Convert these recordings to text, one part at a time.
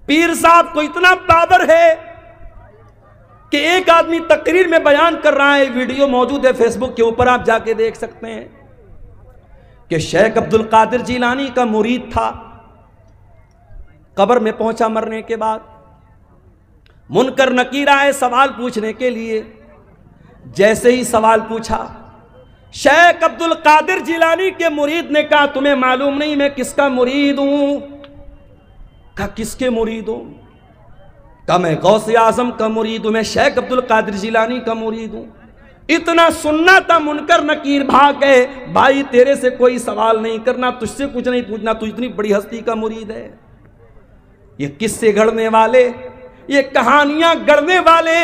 पीर साहब को इतना पावर है कि एक आदमी तकरीर में बयान कर रहा है, वीडियो मौजूद है फेसबुक के ऊपर, आप जाके देख सकते हैं कि शेख अब्दुल कादिर जिलानी का मुरीद था, कब्र में पहुंचा मरने के बाद, मुनकर नकीर आए सवाल पूछने के लिए। जैसे ही सवाल पूछा, शेख अब्दुल कादिर जिलानी के मुरीद ने कहा, तुम्हें मालूम नहीं मैं किसका मुरीद हूं? कहा किसके मुरीद हूं? कहा मैं गौसे आजम का मुरीद हूं, मैं शेख अब्दुल कादिर जिलानी का मुरीद हूं। इतना सुनना था, मुनकर नकीर भाग गए, भाई तेरे से कोई सवाल नहीं करना, तुझसे कुछ नहीं पूछना, तू इतनी बड़ी हस्ती का मुरीद है। ये किस्से गढ़ने वाले, ये कहानियां गढ़ने वाले,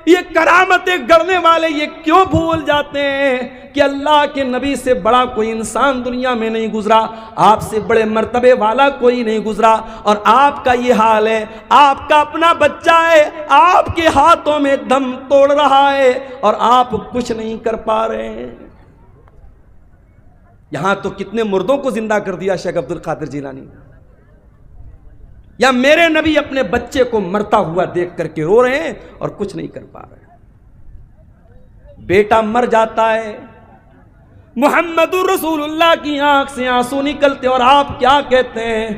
ये करामतें गढ़ने वाले ये क्यों भूल जाते हैं कि अल्लाह के नबी से बड़ा कोई इंसान दुनिया में नहीं गुजरा, आपसे बड़े मर्तबे वाला कोई नहीं गुजरा। और आपका ये हाल है, आपका अपना बच्चा है, आपके हाथों में दम तोड़ रहा है और आप कुछ नहीं कर पा रहे हैं। यहां तो कितने मुर्दों को जिंदा कर दिया शेख अब्दुल कादिर जिलानी। या मेरे नबी अपने बच्चे को मरता हुआ देख करके रो रहे हैं और कुछ नहीं कर पा रहे। बेटा मर जाता है, मुहम्मदुर रसूलुल्लाह की आंख से आंसू निकलते और आप क्या कहते हैं?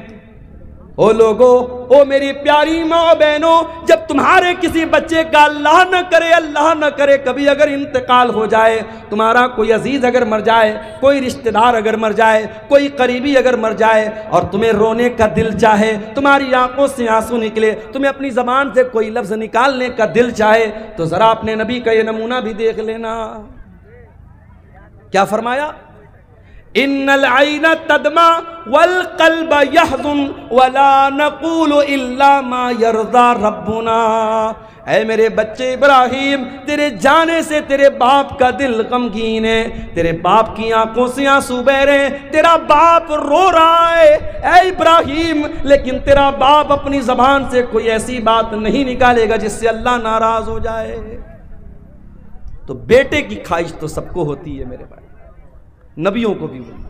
ओ लोगो, ओ मेरी प्यारी माँ बहनों, जब तुम्हारे किसी बच्चे का अल्लाह न करे कभी अगर इंतकाल हो जाए, तुम्हारा कोई अजीज अगर मर जाए, कोई रिश्तेदार अगर मर जाए, कोई करीबी अगर मर जाए और तुम्हें रोने का दिल चाहे, तुम्हारी आंखों से आंसू निकले, तुम्हें अपनी जबान से कोई लफ्ज निकालने का दिल चाहे, तो जरा अपने नबी का ये नमूना भी देख लेना। क्या फरमाया? इन्नल आइना तदमा वल कल्ब यहज़ुन वला नक़ूलु इल्ला मा यर्ज़ा रब्बुना। ऐ मेरे बच्चे इब्राहिम, तेरे जाने से तेरे बाप का दिल गमगीन है, तेरे बाप की आंखों से आंसू बह रहे हैं, तेरा बाप रो रहा है ऐ इब्राहिम, लेकिन तेरा बाप अपनी जबान से कोई ऐसी बात नहीं निकालेगा जिससे अल्लाह नाराज हो जाए। तो बेटे की ख्वाहिश तो सबको होती है मेरे भाई, नबियों को भी होती।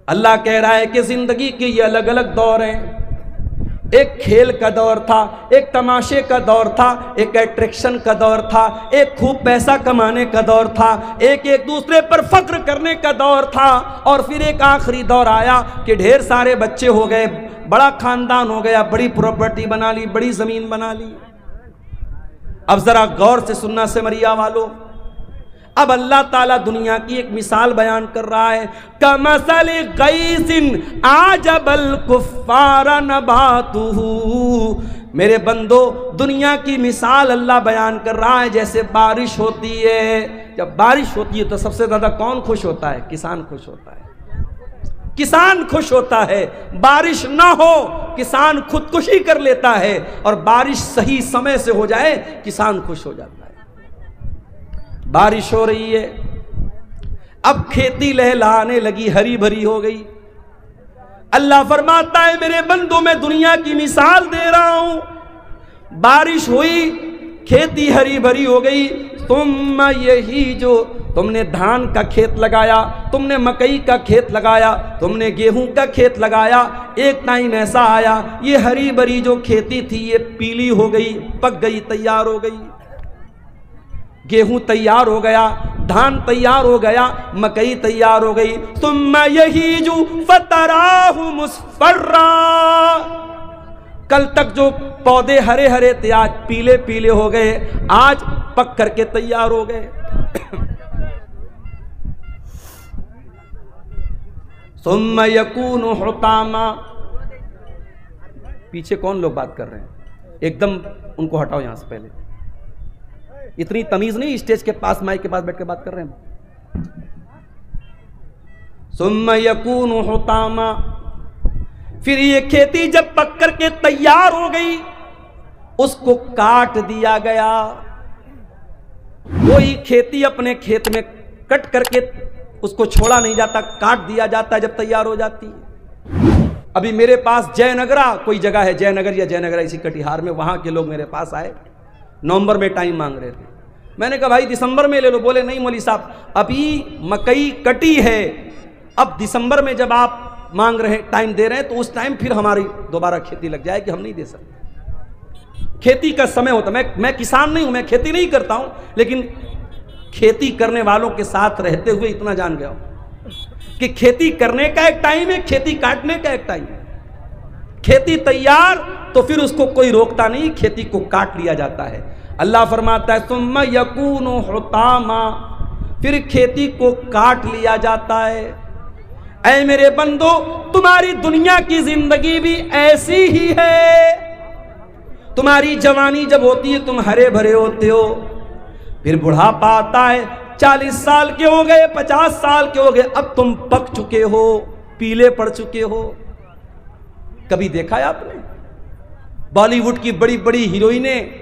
अल्लाह कह रहा है कि जिंदगी के ये अलग अलग दौर हैं। एक खेल का दौर था, एक तमाशे का दौर था, एक अट्रैक्शन का दौर था, एक खूब पैसा कमाने का दौर था, एक दूसरे पर फख्र करने का दौर था, और फिर एक आखिरी दौर आया कि ढेर सारे बच्चे हो गए, बड़ा खानदान हो गया, बड़ी प्रॉपर्टी बना ली, बड़ी जमीन बना ली। अब जरा गौर से सुनना सिमरिया वालों, अब अल्लाह ताला दुनिया की एक मिसाल बयान कर रहा है। कमसल गैसिन आजबल कुफ्फारा नबातुहु। मेरे बंदो, दुनिया की मिसाल अल्लाह बयान कर रहा है जैसे बारिश होती है। जब बारिश होती है तो सबसे ज्यादा कौन खुश होता है? किसान खुश होता है। किसान खुश होता है। बारिश ना हो किसान खुदकुशी कर लेता है, और बारिश सही समय से हो जाए किसान खुश हो जाता है। बारिश हो रही है, अब खेती लहलहाने लगी, हरी भरी हो गई। अल्लाह फरमाता है मेरे बंदों, मैं दुनिया की मिसाल दे रहा हूं। बारिश हुई, खेती हरी भरी हो गई। तुम यही जो तुमने धान का खेत लगाया, तुमने मकई का खेत लगाया, तुमने गेहूं का खेत लगाया, एक टाइम ऐसा आया ये हरी भरी जो खेती थी ये पीली हो गई, पक गई, तैयार हो गई। गेहूं तैयार हो गया, धान तैयार हो गया, मकई तैयार हो गई। तुम यही जो फतराहु मुस्फर्रा, कल तक जो पौधे हरे हरे थे आज पीले पीले हो गए, आज पक करके तैयार हो गए। तुम यकूनु हुतामा। पीछे कौन लोग बात कर रहे हैं? एकदम उनको हटाओ यहां से पहले। इतनी तमीज नहीं, स्टेज के पास माइक के पास बैठ के बात कर रहे हैं। सुम्मा यकूनु हुतामा, फिर ये खेती जब पक करके तैयार हो गई उसको काट दिया गया। वही खेती अपने खेत में कट करके उसको छोड़ा नहीं जाता, काट दिया जाता है जब तैयार हो जाती है। अभी मेरे पास जयनगरा कोई जगह है, जयनगर या जयनगरा इसी कटिहार में, वहां के लोग मेरे पास आए, नवंबर में टाइम मांग रहे थे। मैंने कहा भाई दिसंबर में ले लो। बोले नहीं मौलवी साहब, अभी मकई कटी है, अब दिसंबर में जब आप मांग रहे हैं, टाइम दे रहे हैं, तो उस टाइम फिर हमारी दोबारा खेती लग जाएगी, हम नहीं दे सकते। खेती का समय होता, मैं किसान नहीं हूं, मैं खेती नहीं करता हूं, लेकिन खेती करने वालों के साथ रहते हुए इतना जान गया हूं कि खेती करने का एक टाइम है, खेती काटने का एक टाइम है। खेती तैयार तो फिर उसको कोई रोकता नहीं, खेती को काट लिया जाता है। अल्लाह फरमाता है सुम्मा यकूनु हुतामा, फिर खेती को काट लिया जाता है। ऐ मेरे बंदो, तुम्हारी दुनिया की जिंदगी भी ऐसी ही है। तुम्हारी जवानी जब होती है तुम हरे भरे होते हो, फिर बुढ़ापा आता है, 40 साल के हो गए, 50 साल के हो गए, अब तुम पक चुके हो, पीले पड़ चुके हो। कभी देखा है आपने बॉलीवुड की बड़ी बड़ी हीरोइनें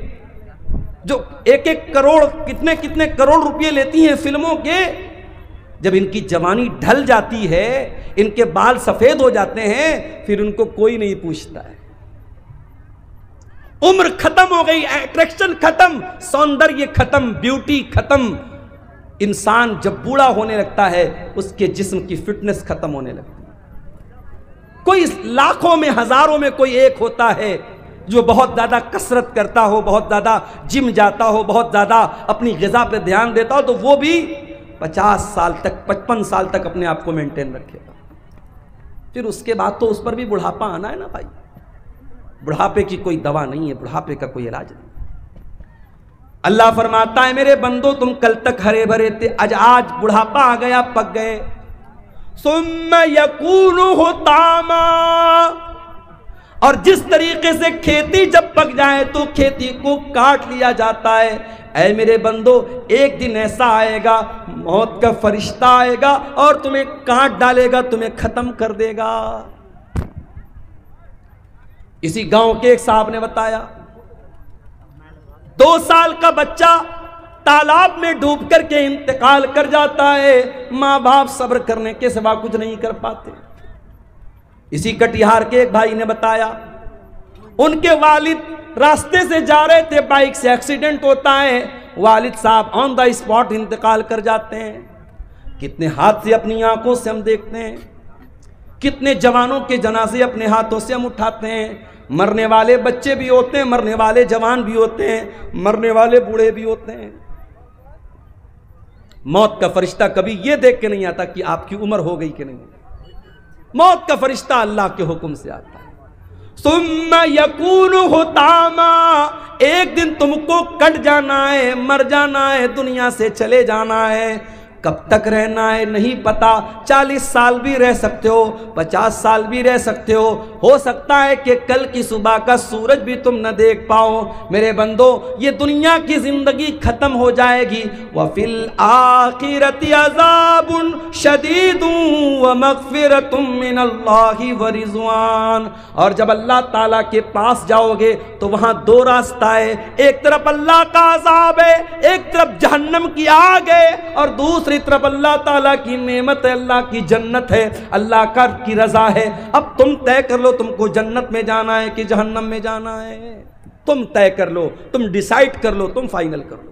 जो एक एक करोड़ कितने कितने करोड़ रुपए लेती हैं फिल्मों के, जब इनकी जवानी ढल जाती है, इनके बाल सफेद हो जाते हैं, फिर उनको कोई नहीं पूछता है। उम्र खत्म हो गई, अट्रैक्शन खत्म, सौंदर्य खत्म, ब्यूटी खत्म। इंसान जब बूढ़ा होने लगता है उसके जिस्म की फिटनेस खत्म होने लगती है। कोई लाखों में हजारों में कोई एक होता है जो बहुत ज्यादा कसरत करता हो, बहुत ज्यादा जिम जाता हो, बहुत ज्यादा अपनी ग़िज़ा पे ध्यान देता हो, तो वो भी 50 साल तक 55 साल तक अपने आप को मेंटेन रखेगा। फिर उसके बाद तो उस पर भी बुढ़ापा आना है ना भाई। बुढ़ापे की कोई दवा नहीं है, बुढ़ापे का कोई इलाज नहीं। अल्लाह फरमाता है मेरे बंदो तुम कल तक हरे भरे थे, आज बुढ़ापा आ गया, पक गए। सुम्मा यकूनु हुतामा, और जिस तरीके से खेती जब पक जाए तो खेती को काट लिया जाता है। ऐ मेरे बंदो, एक दिन ऐसा आएगा, मौत का फरिश्ता आएगा और तुम्हें काट डालेगा, तुम्हें खत्म कर देगा। इसी गांव के एक साहब ने बताया, 2 साल का बच्चा तालाब में डूब करके इंतकाल कर जाता है, मां बाप सब्र करने के सिवा कुछ नहीं कर पाते। इसी कटिहार के एक भाई ने बताया, उनके वालिद रास्ते से जा रहे थे, बाइक से एक्सीडेंट होता है, वालिद साहब ऑन द स्पॉट इंतकाल कर जाते हैं। कितने हादसे अपनी आंखों से हम देखते हैं, कितने जवानों के जनाजे अपने हाथों से हम उठाते हैं। मरने वाले बच्चे भी होते हैं, मरने वाले जवान भी होते हैं, मरने वाले बूढ़े भी होते हैं। मौत का फरिश्ता कभी यह देख के नहीं आता कि आपकी उम्र हो गई कि नहीं। मौत का फरिश्ता अल्लाह के हुक्म से आता है। सुम्मा यकूनु हुतामा, एक दिन तुमको कट जाना है, मर जाना है, दुनिया से चले जाना है। कब तक रहना है नहीं पता, 40 साल भी रह सकते हो, 50 साल भी रह सकते हो सकता है कि कल की सुबह का सूरज भी तुम न देख पाओ। मेरे बंदो, ये दुनिया की जिंदगी खत्म हो जाएगी। व फिल आखिरति अज़ाबुन शदीदुन व मग़फ़िरतुम मिनल्लाहि व रिज़वान, और जब अल्लाह ताला के पास जाओगे तो वहां 2 रास्ता है, एक तरफ अल्लाह का अज़ाब है, एक तरफ जहन्नम की आग है, और दूसरी तरफ अल्लाह ताला की नेमत है, अल्लाह की जन्नत है, अल्लाह का की रजा है। अब तुम तय कर लो तुमको जन्नत में जाना है कि जहन्नम में जाना है। तुम तय कर लो, तुम डिसाइड कर लो, तुम फाइनल कर लो।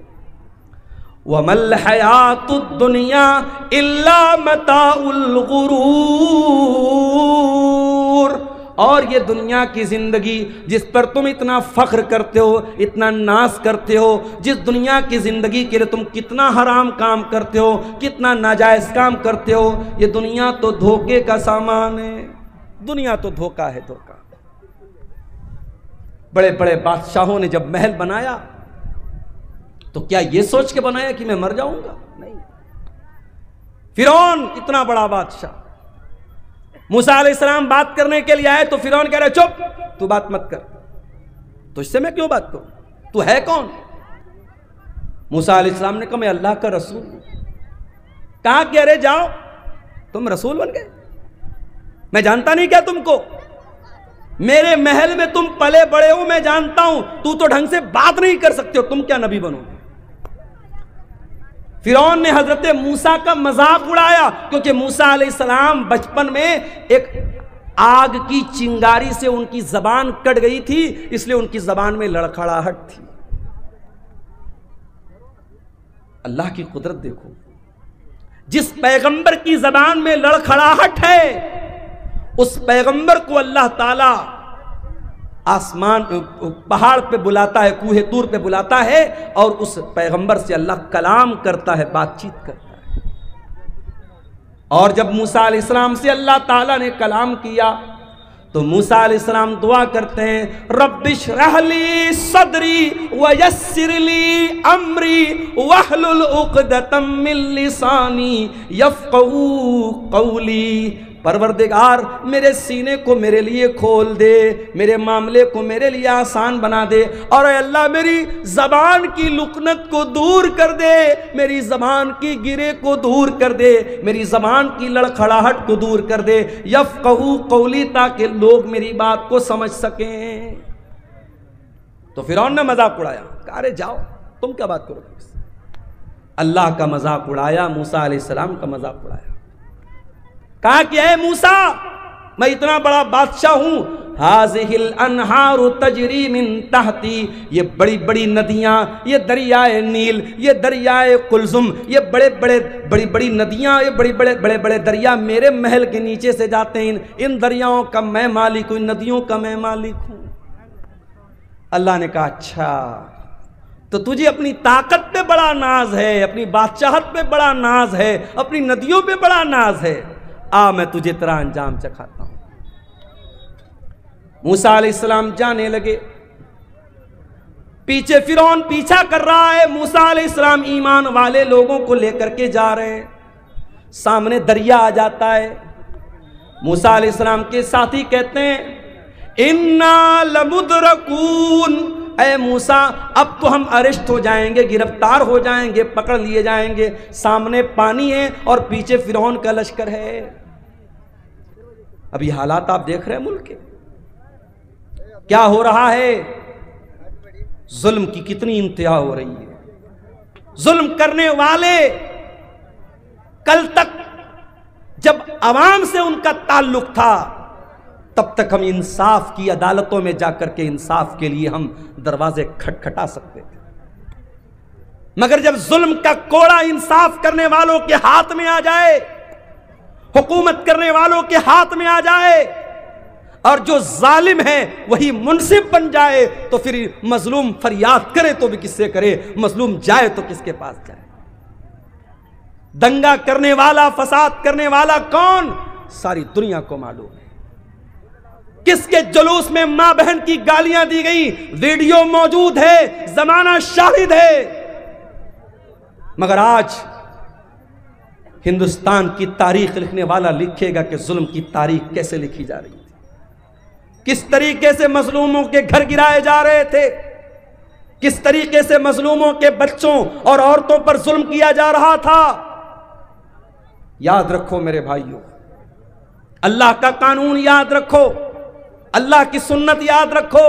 वमल हयातुद दुनिया इल्ला मताउल गुरूर, और ये दुनिया की जिंदगी जिस पर तुम इतना फख्र करते हो, इतना नाज करते हो, जिस दुनिया की जिंदगी के लिए तुम कितना हराम काम करते हो, कितना नाजायज काम करते हो, ये दुनिया तो धोखे का सामान है। दुनिया तो धोखा है, धोखा। बड़े बड़े बादशाहों ने जब महल बनाया तो क्या ये सोच के बनाया कि मैं मर जाऊंगा? नहीं। फिरौन इतना बड़ा बादशाह, मूसा अलैहिस्सलाम बात करने के लिए आए तो फिरौन कह रहे चुप, तू बात मत कर, तुझसे मैं क्यों बात करूं, तू है कौन? मूसा अलैहिस्सलाम ने कहा मैं अल्लाह का रसूल हूं। कहा कि अरे जाओ, तुम रसूल बन गए, मैं जानता नहीं क्या तुमको, मेरे महल में तुम पले बड़े हो, मैं जानता हूं, तू तो ढंग से बात नहीं कर सकते हो, तुम क्या नबी बनोगे? फिरौन ने हजरत मूसा का मजाक उड़ाया, क्योंकि मूसा अलैहिस्सलाम बचपन में एक आग की चिंगारी से उनकी जबान कट गई थी, इसलिए उनकी जबान में लड़खड़ाहट थी। अल्लाह की कुदरत देखो, जिस पैगंबर की जबान में लड़खड़ाहट है उस पैगंबर को अल्लाह ताला आसमान पहाड़ पे बुलाता है, कूहे तूर पे बुलाता है और उस पैगंबर से अल्लाह कलाम करता है, बातचीत करता है। और जब मूसा अलैहिस्सलाम से अल्लाह ताला ने कलाम किया तो मूसा अलैहिस्सलाम दुआ करते हैं, रब्बिश्रह ली सदरी व यस्सिर ली अमरी वहलुल उक़दतम मिन लिसानी यफ़क़हू क़ौली। परवरदिगार मेरे सीने को मेरे लिए खोल दे, मेरे मामले को मेरे लिए आसान बना दे, और अल्लाह मेरी ज़बान की लुकनत को दूर कर दे, मेरी ज़बान की गिरे को दूर कर दे, मेरी ज़बान की लड़खड़ाहट को दूर कर दे, यफ़क़हू क़ौली, ताकि लोग मेरी बात को समझ सकें। तो फिरौन ने मजाक उड़ाया, कहा अरे जाओ तुम क्या बात करोगे। अल्लाह का मजाक उड़ाया, मूसा अलैहिस्सलाम का मजाक उड़ाया। कहा कि ऐ मूसा, मैं इतना बड़ा बादशाह हूं, हाज़िहिल अनहारु तजरी मिन तहती, ये बड़ी बड़ी नदियां, ये दरियाए नील, ये दरियाए कुलजुम, ये बड़ी बड़ी नदियां, ये बड़े बड़े दरिया मेरे महल के नीचे से जाते हैं। इन दरियाओं का मैं मालिक हूं, इन नदियों का मैं मालिक हूं। अल्लाह ने कहा अच्छा, तो तुझे अपनी ताकत पे बड़ा नाज है, अपनी बादशाहत पे बड़ा नाज है, अपनी नदियों पे बड़ा नाज है, आ मैं तुझे तेरा अंजाम चखाता हूं। मूसा अलैहिस्सलाम जाने लगे, पीछे फिरौन पीछा कर रहा है। मूसा अलैहिस्सलाम ईमान वाले लोगों को लेकर के जा रहे हैं, सामने दरिया आ जाता है। मूसा अलैहिस्सलाम के साथी कहते हैं इन्ना लमुदरकून, ऐ मूसा अब तो हम अरेस्ट हो जाएंगे, गिरफ्तार हो जाएंगे, पकड़ लिए जाएंगे। सामने पानी है और पीछे फिरौन का लश्कर है। अभी हालात आप देख रहे हैं मुल्क के, क्या हो रहा है, जुल्म की कितनी इंतहा हो रही है। जुल्म करने वाले कल तक जब अवाम से उनका ताल्लुक था तब तक हम इंसाफ की अदालतों में जाकर के इंसाफ के लिए हम दरवाजे खटखटा सकते थे, मगर जब जुल्म का कोड़ा इंसाफ करने वालों के हाथ में आ जाए, हुकूमत करने वालों के हाथ में आ जाए और जो जालिम है वही मुनसिफ बन जाए, तो फिर मजलूम फरियाद करे तो भी किससे करे, मजलूम जाए तो किसके पास जाए। दंगा करने वाला, फसाद करने वाला कौन, सारी दुनिया को मालूम है। किसके जुलूस में मां बहन की गालियां दी गई, वीडियो मौजूद है, जमाना शाहिद है। मगर आज हिंदुस्तान की तारीख लिखने वाला लिखेगा कि जुल्म की तारीख कैसे लिखी जा रही थी, किस तरीके से मजलूमों के घर गिराए जा रहे थे, किस तरीके से मजलूमों के बच्चों और औरतों पर जुल्म किया जा रहा था। याद रखो मेरे भाइयों, अल्लाह का कानून याद रखो, अल्लाह की सुन्नत याद रखो।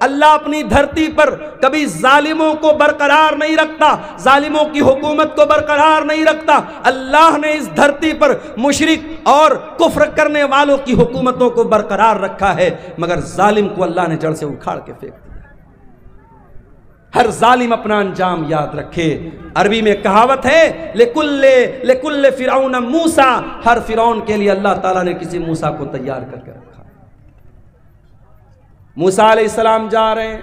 अल्लाह अपनी धरती पर कभी जालिमों को बरकरार नहीं रखता, जालिमों की हुकूमत को बरकरार नहीं रखता। अल्लाह ने इस धरती पर मुशरिक और कुफ्र करने वालों की हुकूमतों को बरकरार रखा है, मगर जालिम को अल्लाह ने जड़ से उखाड़ के फेंक दिया। हर जालिम अपना अंजाम याद रखे। अरबी में कहावत है, लेकुल्ले फिरौन मूसा, हर फिरौन के लिए अल्लाह ताला ने किसी मूसा को तैयार करके रखा। मूसा अलैहिस्सलाम जा रहे हैं,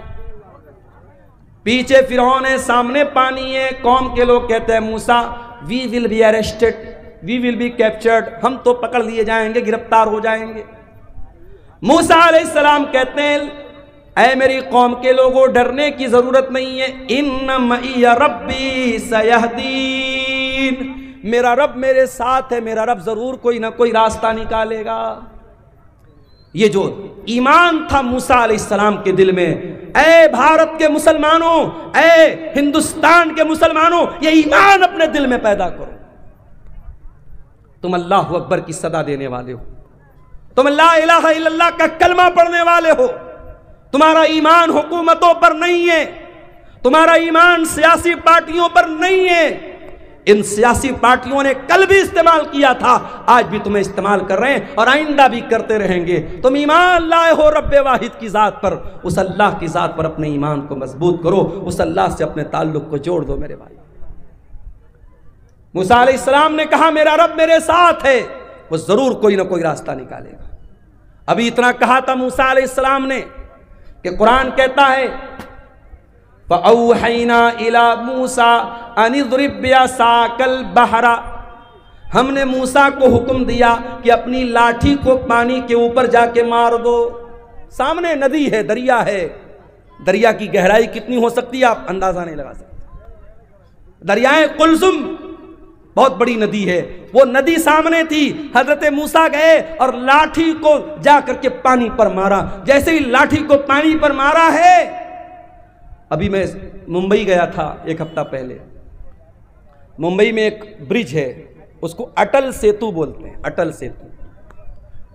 पीछे फिरौन है, सामने पानी है। कौम के लोग कहते हैं Musa we will be arrested, we will be captured, हम तो पकड़ लिए जाएंगे, गिरफ्तार हो जाएंगे। मूसा अलैहिस्सलाम कहते हैं ऐ मेरी कौम के लोगों, डरने की जरूरत नहीं है, इन्न मइया रब्बी सयहदीन, मेरा रब मेरे साथ है, मेरा रब जरूर कोई ना कोई रास्ता निकालेगा। ये जो ईमान था मूसा अलैहिस्सलाम के दिल में, ऐ भारत के मुसलमानों, ऐ हिंदुस्तान के मुसलमानों, ये ईमान अपने दिल में पैदा करो। तुम अल्लाह अकबर की सदा देने वाले हो, तुम ला इलाहा इल्लल्लाह का कलमा पढ़ने वाले हो। तुम्हारा ईमान हुकूमतों पर नहीं है, तुम्हारा ईमान सियासी पार्टियों पर नहीं है। इन सियासी पार्टियों ने कल भी इस्तेमाल किया था, आज भी तुम्हें इस्तेमाल कर रहे हैं और आइंदा भी करते रहेंगे। तुम ईमान लाए हो रब्बे वाहिद की जात पर, उस अल्लाह की जात पर अपने ईमान को मजबूत करो, उस अल्लाह से अपने ताल्लुक को जोड़ दो मेरे भाई। मूसा अलैहिस्सलाम ने कहा मेरा रब मेरे साथ है, वो जरूर कोई ना कोई रास्ता निकालेगा। अभी इतना कहा था मूसा अलैहिस्सलाम ने कि कुरान कहता है फ़अौहैना इला मूसा अनिज़रिब बिअसाकल बहरा, हमने मूसा को हुक्म दिया कि अपनी लाठी को पानी के ऊपर जाके मार दो। सामने नदी है, दरिया है, दरिया की गहराई कितनी हो सकती है आप अंदाजा नहीं लगा सकते। दरियाए कुलसुम बहुत बड़ी नदी है, वो नदी सामने थी। हजरत मूसा गए और लाठी को जाकर के पानी पर मारा। जैसे ही लाठी को पानी पर मारा है, अभी मैं मुंबई गया था एक हफ्ता पहले। मुंबई में एक ब्रिज है, उसको अटल सेतु बोलते हैं। अटल सेतु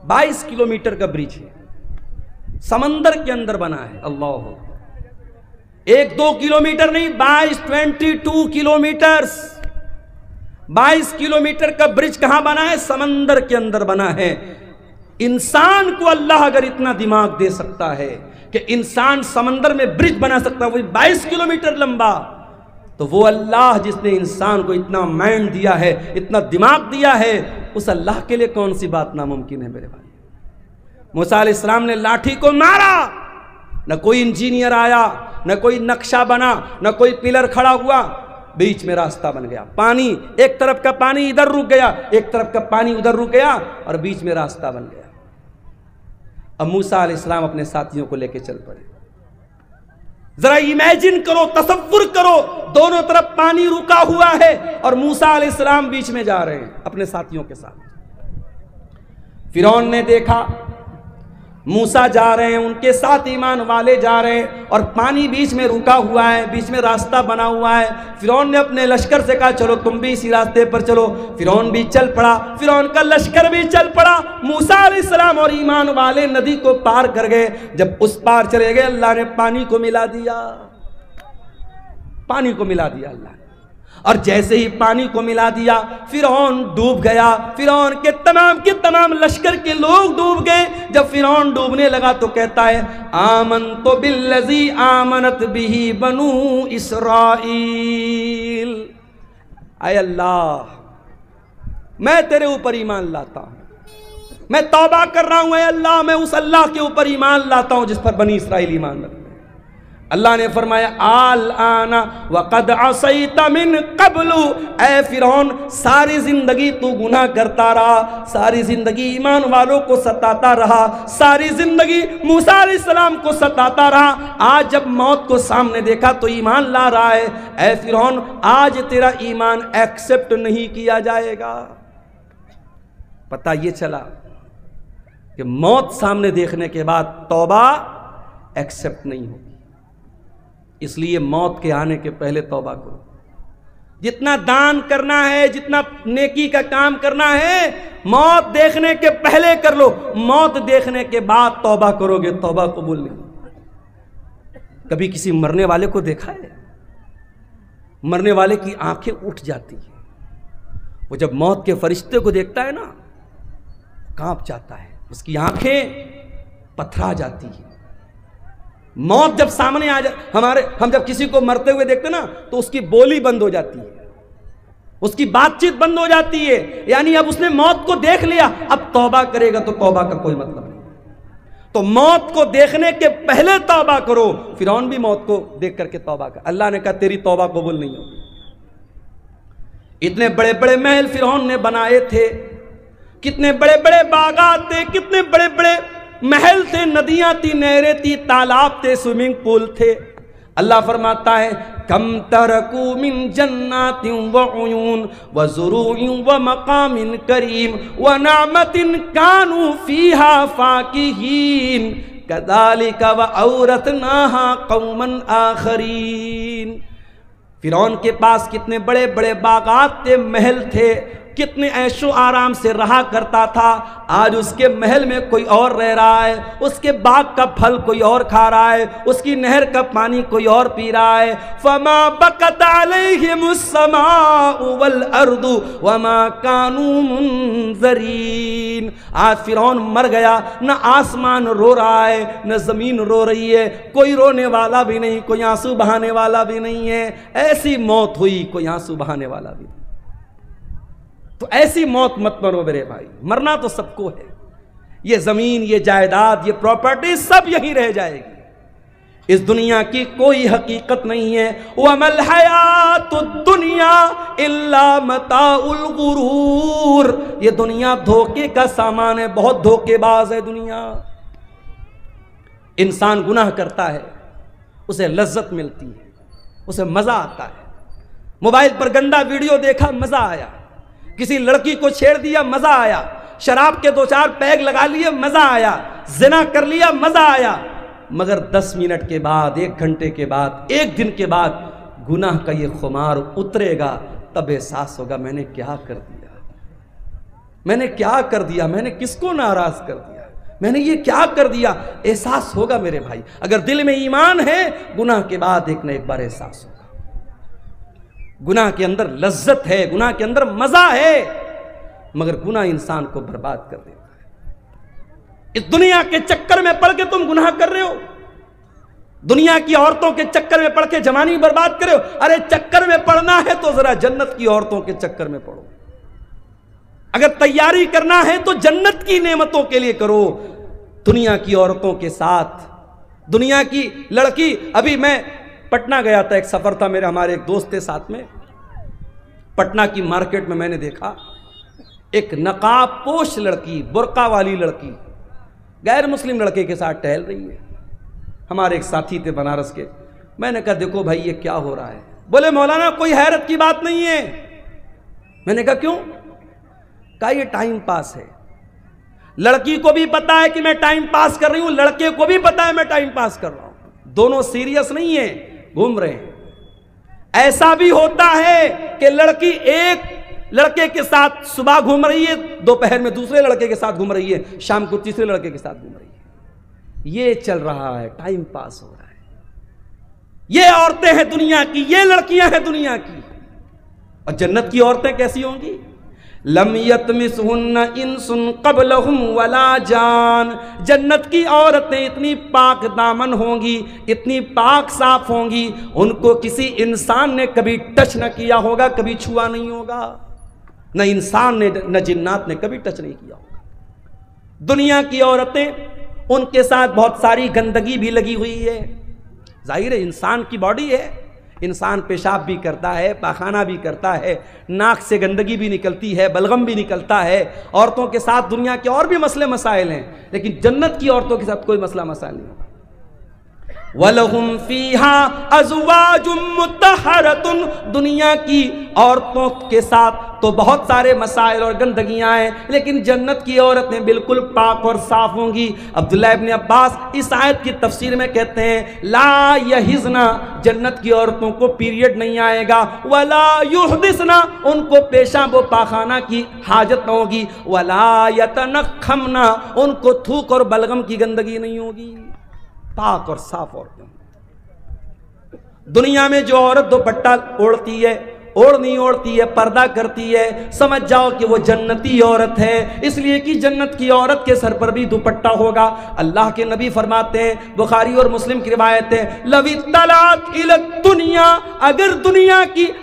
22 किलोमीटर का ब्रिज है, समंदर के अंदर बना है। अल्लाह, 1-2 किलोमीटर नहीं, 22 किलोमीटर। 22 किलोमीटर का ब्रिज कहां बना है? समंदर के अंदर बना है। इंसान को अल्लाह अगर इतना दिमाग दे सकता है कि इंसान समंदर में ब्रिज बना सकता है, वही 22 किलोमीटर लंबा, तो वो अल्लाह जिसने इंसान को इतना माइंड दिया है, इतना दिमाग दिया है, उस अल्लाह के लिए कौन सी बात नामुमकिन है मेरे भाई। मूसा अलैहिस्सलाम ने लाठी को मारा, न कोई इंजीनियर आया, न कोई नक्शा बना, न कोई पिलर खड़ा हुआ, बीच में रास्ता बन गया। पानी, एक तरफ का पानी इधर रुक गया, एक तरफ का पानी उधर रुक गया और बीच में रास्ता बन गया। अब मूसा अलैहिस्सलाम अपने साथियों को लेकर चल पड़े। जरा इमेजिन करो, तसव्वुर करो, दोनों तरफ पानी रुका हुआ है और मूसा अलैहिस्सलाम बीच में जा रहे हैं अपने साथियों के साथ। फिरौन ने देखा मूसा जा रहे हैं, उनके साथ ईमान वाले जा रहे हैं और पानी बीच में रुका हुआ है, बीच में रास्ता बना हुआ है। फिरौन ने अपने लश्कर से कहा चलो तुम भी इसी रास्ते पर चलो। फिरौन भी चल पड़ा, फिरौन का लश्कर भी चल पड़ा। मूसा अलैहिस्सलाम और ईमान वाले नदी को पार कर गए। जब उस पार चले गए, अल्लाह ने पानी को मिला दिया, पानी को मिला दिया अल्लाह ने। और जैसे ही पानी को मिला दिया, फिरौन डूब गया। फिरौन के तमाम लश्कर के लोग डूब गए। जब फिरौन डूबने लगा तो कहता है आमनतु बिल्लज़ी आमनत बिही बनु इसराइल, आय अल्लाह मैं तेरे ऊपर ईमान लाता हूं, मैं तौबा कर रहा हूं, अल्लाह मैं उस अल्लाह के ऊपर ईमान लाता हूं जिस पर बनी इसराइल ईमान रखते हैं। अल्लाह ने फरमाया आल आना वक़द असैता मिन क़ब्लु, ऐ फिरौन सारी जिंदगी तू गुनाह करता रहा, सारी जिंदगी ईमान वालों को सताता रहा, सारी जिंदगी मूसा अलैहिस्सलाम को सताता रहा। आज जब मौत को सामने देखा तो ईमान ला रहा है। ऐ फिरौन आज तेरा ईमान एक्सेप्ट नहीं किया जाएगा। पता ये चला कि मौत सामने देखने के बाद तौबा एक्सेप्ट नहीं होगी। इसलिए मौत के आने के पहले तौबा करो। जितना दान करना है, जितना नेकी का काम करना है, मौत देखने के पहले कर लो। मौत देखने के बाद तौबा करोगे, तौबा कबूल नहीं। कभी किसी मरने वाले को देखा है? मरने वाले की आंखें उठ जाती है। वो जब मौत के फरिश्ते को देखता है ना, कांप जाता है, उसकी आंखें पथरा जाती है। मौत जब सामने आ जाए, हम जब किसी को मरते हुए देखते ना तो उसकी बोली बंद हो जाती है, उसकी बातचीत बंद हो जाती है। यानी अब उसने मौत को देख लिया, अब तौबा करेगा तो तौबा का कोई मतलब नहीं। तो मौत को देखने के पहले तौबा करो। फिरौन भी मौत को देख करके तौबा कर, अल्लाह ने कहा तेरी तौबा कबूल नहीं होगी। इतने बड़े बड़े महल फिरौन ने बनाए थे, कितने बड़े बड़े बागात थे, कितने बड़े बड़े महल थे, नदियां थी, नहरें थी, तालाब थे, स्विमिंग पूल थे। अल्लाह फरमाता है कम तरकू मिन जन्नातिन व उयून व ज़ुरूइन व मकामिन करीम व नामतिन कानू फीहा फाकिहीन कज़ालिका व औरतनाहा कौमन आखरीन। फिरौन के पास कितने बड़े बड़े बागात थे, महल थे, कितने ऐशो आराम से रहा करता था। आज उसके महल में कोई और रह रहा है, उसके बाग का फल कोई और खा रहा है, उसकी नहर का पानी कोई और पी रहा है। फमा बकत अलैहिमुस समाउ वल अर्दु वमा कानू मुनज़रीन। आज फिरौन मर गया, न आसमान रो रहा है, न जमीन रो रही है, कोई रोने वाला भी नहीं, कोई आंसू बहाने वाला भी नहीं है। ऐसी मौत हुई, कोई आंसू बहाने वाला भी नहीं। तो ऐसी मौत मत मरो मेरे भाई, मरना तो सबको है। ये जमीन, ये जायदाद, ये प्रॉपर्टी सब यहीं रह जाएगी। इस दुनिया की कोई हकीकत नहीं है। वमल हयातुद दुनिया इल्ला मताउल गुरूर। ये दुनिया धोखे का सामान है, बहुत धोखेबाज है दुनिया। इंसान गुनाह करता है, उसे लज्जत मिलती है, उसे मजा आता है। मोबाइल पर गंदा वीडियो देखा, मजा आया। किसी लड़की को छेड़ दिया, मजा आया। शराब के 2-4 पैग लगा लिए, मजा आया। जिना कर लिया, मजा आया। मगर 10 मिनट के बाद, 1 घंटे के बाद, 1 दिन के बाद गुनाह का ये खुमार उतरेगा, तब एहसास होगा मैंने क्या कर दिया, मैंने क्या कर दिया, मैंने किसको नाराज कर दिया, मैंने ये क्या कर दिया। एहसास होगा मेरे भाई। अगर दिल में ईमान है, गुनाह के बाद एक न एक बार एहसास होगा। गुनाह के अंदर लज्जत है, गुनाह के अंदर मजा है, मगर गुनाह इंसान को बर्बाद कर देता है। इस दुनिया के चक्कर में पड़ के तुम गुनाह कर रहे हो, दुनिया की औरतों के चक्कर में पड़ के जवानी बर्बाद कर रहे हो। अरे चक्कर में पड़ना है तो जरा जन्नत की औरतों के चक्कर में पड़ो। अगर तैयारी करना है तो जन्नत की नेमतों के लिए करो। दुनिया की औरतों के साथ, दुनिया की लड़की। अभी मैं पटना गया था, एक सफर था मेरे, हमारे एक दोस्त थे साथ में। पटना की मार्केट में मैंने देखा एक नकाब पोश लड़की, बुर्का वाली लड़की गैर मुस्लिम लड़के के साथ टहल रही है। हमारे एक साथी थे बनारस के। मैंने कहा देखो भाई ये क्या हो रहा है। बोले मौलाना कोई हैरत की बात नहीं है। मैंने कहा क्यों? कहा ये टाइम पास है। लड़की को भी पता है कि मैं टाइम पास कर रही हूं, लड़के को भी पता है मैं टाइम पास कर रहा हूं। दोनों सीरियस नहीं है, घूम रहे हैं। ऐसा भी होता है कि लड़की एक लड़के के साथ सुबह घूम रही है, दोपहर में दूसरे लड़के के साथ घूम रही है, शाम को तीसरे लड़के के साथ घूम रही है। ये चल रहा है, टाइम पास हो रहा है। ये औरतें हैं दुनिया की, ये लड़कियां हैं दुनिया की। और जन्नत की औरतें कैसी होंगी? लम यतमिसहुन्ना इंसुन क़ब्लहुम वला जान। जन्नत की औरतें इतनी पाक दामन होंगी, इतनी पाक साफ होंगी, उनको किसी इंसान ने कभी टच न किया होगा, कभी छुआ नहीं होगा। न इंसान ने न जिन्नात ने कभी टच नहीं किया होगा। दुनिया की औरतें, उनके साथ बहुत सारी गंदगी भी लगी हुई है। जाहिर है इंसान की बॉडी है, इंसान पेशाब भी करता है, पाखाना भी करता है, नाक से गंदगी भी निकलती है, बलगम भी निकलता है। औरतों के साथ दुनिया के और भी मसले मसाइल हैं, लेकिन जन्नत की औरतों के साथ कोई मसला मसाइल नहीं होगा। वलहुम फीहा अज़वाजुम मुत्तहरतुन। दुनिया की औरतों के साथ तो बहुत सारे मसाइल और गंदगियां हैं, लेकिन जन्नत की औरतें बिल्कुल पाक और साफ होंगी। अब्दुल्लाह इब्न अब्बास इस आयत की तफसीर में कहते हैं ला यहिज़ना, जन्नत की औरतों को पीरियड नहीं आएगा। वला युहदिसना, उनको पेशाब व पाखाना की हाजत न होगी। वला यतनखमना, उनको थूक और बलगम की गंदगी नहीं होगी। पाक और साफ औरतें। दुनिया में जो औरत दुपट्टा ओढ़ती है, ओढ़नी ओढ़ती है, पर्दा करती है, समझ जाओ कि वो जन्नती औरत है, इसलिए कि जन्नत की औरत के सर पर भी दुपट्टा होगा। अल्लाह के नबी फरमाते हैं, बुखारी और मुस्लिम की रिवायत है, लवी तलात इलत दुनिया,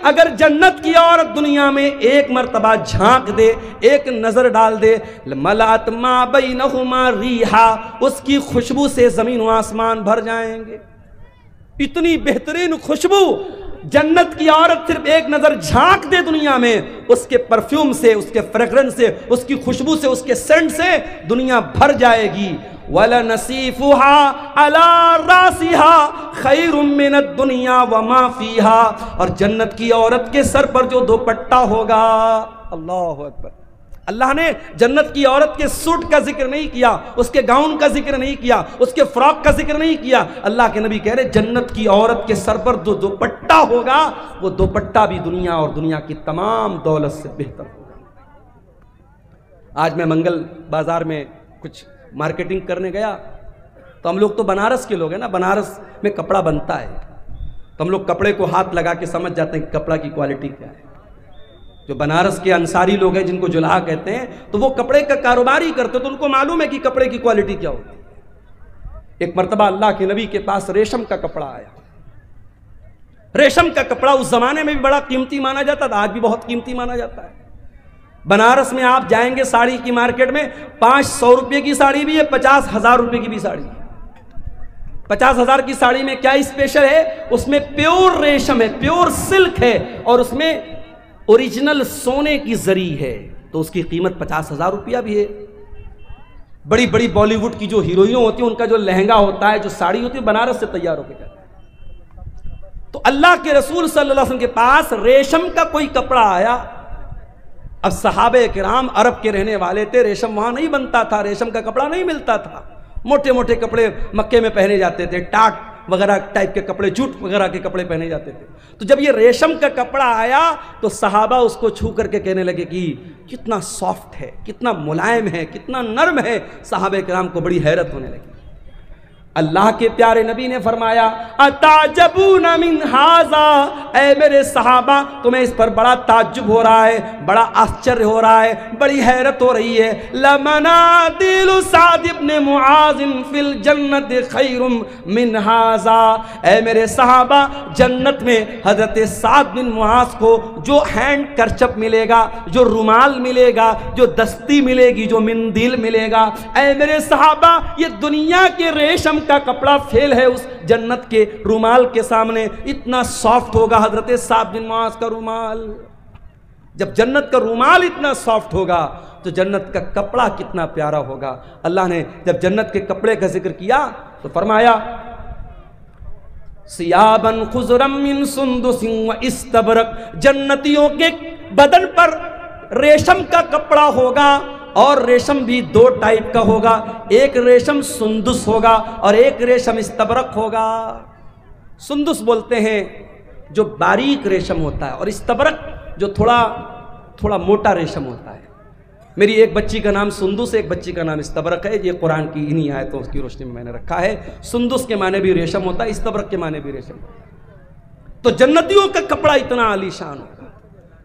अगर जन्नत की औरत दुनिया में एक मर्तबा झांक दे, एक नजर डाल दे, मलात मा बैनहुमा रीहा, उसकी खुशबू से जमीन व आसमान भर जाएंगे। इतनी बेहतरीन खुशबू, जन्नत की औरत सिर्फ एक नजर झांक दे दुनिया में, उसके परफ्यूम से, उसके फ्रेग्रेंस से, उसकी खुशबू से, उसके सेंट से दुनिया भर जाएगी। वला नसीफुहा अला रासिहा खैरुम मिनद दुनिया व मा फीहा, और जन्नत की औरत के सर पर जो दुपट्टा होगा, अल्लाहु अकबर। अल्लाह ने जन्नत की औरत के सूट का जिक्र नहीं किया, उसके गाउन का जिक्र नहीं किया, उसके फ्रॉक का जिक्र नहीं किया। अल्लाह के नबी कह रहे जन्नत की औरत के सर पर जो दुपट्टा होगा, वो दुपट्टा भी दुनिया और दुनिया की तमाम दौलत से बेहतर होगा। आज मैं मंगल बाजार में कुछ मार्केटिंग करने गया, तो हम लोग तो बनारस के लोग हैं ना, बनारस में कपड़ा बनता है, तो हम लोग कपड़े को हाथ लगा के समझ जाते हैं कि कपड़ा की क्वालिटी क्या है। जो बनारस के अंसारी लोग हैं, जिनको जुलाहा कहते हैं, तो वो कपड़े का कारोबार ही करते, तो उनको मालूम है कि कपड़े की क्वालिटी क्या होती है। एक मर्तबा अल्लाह के नबी के पास रेशम का कपड़ा आया। रेशम का कपड़ा उस जमाने में भी बड़ा कीमती माना जाता था, आज भी बहुत कीमती माना जाता है। बनारस में आप जाएंगे साड़ी की मार्केट में, 500 रुपये की साड़ी भी है, 50,000 रुपये की भी साड़ी है। 50,000 की साड़ी में क्या स्पेशल है? उसमें प्योर रेशम है, प्योर सिल्क है, और उसमें ओरिजिनल सोने की जरी है, तो उसकी कीमत 50,000 रुपया भी है। बड़ी बड़ी बॉलीवुड की जो हीरोइनें होती हैं, उनका जो लहंगा होता है, जो साड़ी होती है, बनारस से तैयार होकर जाती है। तो अल्लाह के रसूल सल्लल्लाहु अलैहि वसल्लम के पास रेशम का कोई कपड़ा आया। अब सहाबे किराम अरब के रहने वाले थे, रेशम वहां नहीं बनता था, रेशम का कपड़ा नहीं मिलता था। मोटे मोटे कपड़े मक्के में पहने जाते थे, टाट वगैरह टाइप के कपड़े, जूट वगैरह के कपड़े पहने जाते थे। तो जब ये रेशम का कपड़ा आया तो सहाबा उसको छू करके कहने लगे कि कितना सॉफ्ट है, कितना मुलायम है, कितना नर्म है। सहाबे किराम को बड़ी हैरत होने लगी। अल्लाह के प्यारे नबी ने फरमाया, अताजबून मिन हाजा, ऐ मेरे सहाबा तुम्हें इस पर बड़ा ताज्जुब हो रहा है, बड़ा आश्चर्य हो रहा है, बड़ी हैरत हो रही है। लमनादिलु साद इब्न मुआज़ फिल जन्नत खैरुम मिन हाजा, ऐ मेरे सहाबा जन्नत में हजरत साद बिन मुआज़ को जो हैंड करचप मिलेगा, जो रुमाल मिलेगा, जो दस्ती मिलेगी, जो मिंदिल मिलेगा, ऐ मेरे सहाबा ये दुनिया के रेशम का कपड़ा फेल है उस जन्नत के रुमाल के सामने। इतना सॉफ्ट होगा हजरत साद बिन मुआज़ का रुमाल। जब जन्नत का रुमाल इतना सॉफ्ट होगा तो जन्नत का कपड़ा कितना प्यारा होगा। अल्लाह ने जब जन्नत के कपड़े का जिक्र किया तो फरमाया, सियाबन खुज़रम मिन सुंदुसिन व इस्तबरक, जन्नतियों के बदन पर रेशम का कपड़ा होगा, और रेशम भी दो टाइप का होगा, एक रेशम सुंदुस होगा और एक रेशम इस्तबरक होगा। सुंदुस बोलते हैं जो बारीक रेशम होता है, और इस्तबरक जो थोड़ा थोड़ा मोटा रेशम होता है। मेरी एक बच्ची का नाम सुंदुस, एक बच्ची का नाम इस्तबरक है। ये कुरान की इन्हीं आयतों की रोशनी में मैंने रखा है। सुंदुस के माने भी रेशम होता है, इस्तबरक के माने भी रेशम। तो जन्नतियों का कपड़ा इतना आलीशान होगा।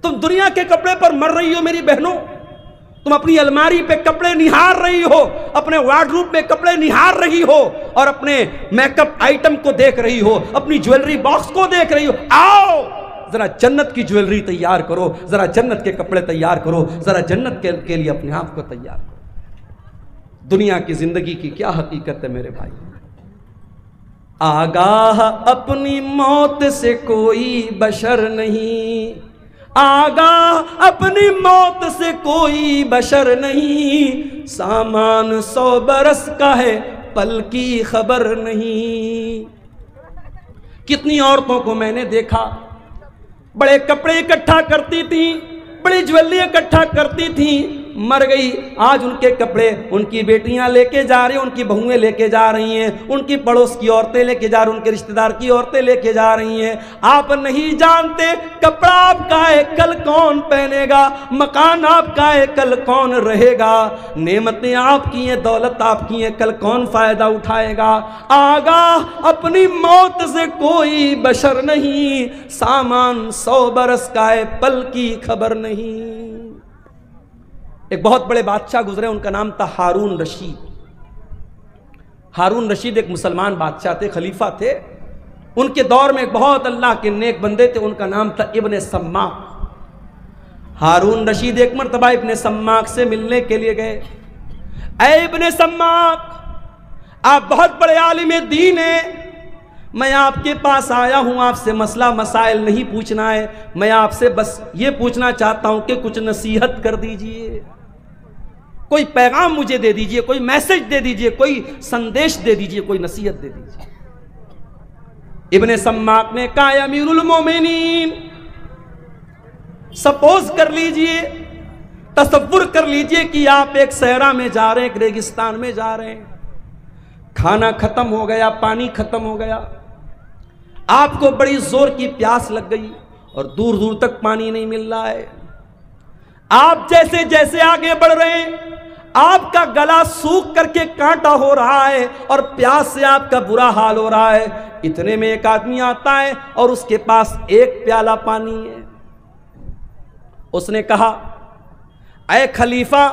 तुम दुनिया के कपड़े पर मर रही हो मेरी बहनों, तुम अपनी अलमारी पे कपड़े निहार रही हो, अपने वार्डरोब में कपड़े निहार रही हो, और अपने मेकअप आइटम को देख रही हो, अपनी ज्वेलरी बॉक्स को देख रही हो। आओ जरा जन्नत की ज्वेलरी तैयार करो, जरा जन्नत के कपड़े तैयार करो, जरा जन्नत के लिए अपने आप को तैयार करो। दुनिया की जिंदगी की क्या हकीकत है मेरे भाई। आगाह अपनी मौत से कोई बशर नहीं, आगाह अपनी मौत से कोई बशर नहीं, सामान 100 बरस का है पल की खबर नहीं। कितनी औरतों को मैंने देखा, बड़े कपड़े इकट्ठा करती थी, बड़ी ज्वेलरी इकट्ठा करती थी, मर गई। आज उनके कपड़े उनकी बेटियां लेके जा रही हैं, उनकी बहुएं लेके जा रही हैं, उनकी पड़ोस की औरतें लेके जा रही, उनके रिश्तेदार की औरतें लेके जा रही हैं। आप नहीं जानते कपड़ा आपका है कल कौन पहनेगा, मकान आपका है कल कौन रहेगा, नेमतें आपकी हैं, दौलत आपकी है, कल कौन फायदा उठाएगा। आगाह अपनी मौत से कोई बशर नहीं, सामान 100 बरस का है पल की खबर नहीं। एक बहुत बड़े बादशाह गुजरे, उनका नाम था हारून रशीद। हारून रशीद एक मुसलमान बादशाह थे, खलीफा थे। उनके दौर में एक बहुत अल्लाह के नेक बंदे थे, उनका नाम था इब्ने सम्माक। हारून रशीद एक मरतबा इब्ने सम्माक से मिलने के लिए गए। ऐ इब्ने सम्माक, आप बहुत बड़े आलिम दीन हैं, मैं आपके पास आया हूं, आपसे मसला मसाइल नहीं पूछना है, मैं आपसे बस ये पूछना चाहता हूं कि कुछ नसीहत कर दीजिए, कोई पैगाम मुझे दे दीजिए, कोई मैसेज दे दीजिए, कोई संदेश दे दीजिए, कोई नसीहत दे दीजिए। इब्ने सम्माक ने कहा, अमीरुल मोमिनीन, सपोज कर लीजिए, तसव्वुर कर लीजिए कि आप एक सहरा में जा रहे हैं, एक रेगिस्तान में जा रहे हैं, खाना खत्म हो गया, पानी खत्म हो गया, आपको बड़ी जोर की प्यास लग गई और दूर दूर तक पानी नहीं मिल रहा है। आप जैसे जैसे आगे बढ़ रहे हैं, आपका गला सूख करके कांटा हो रहा है और प्यास से आपका बुरा हाल हो रहा है। इतने में एक आदमी आता है और उसके पास एक प्याला पानी है। उसने कहा, ऐ खलीफा,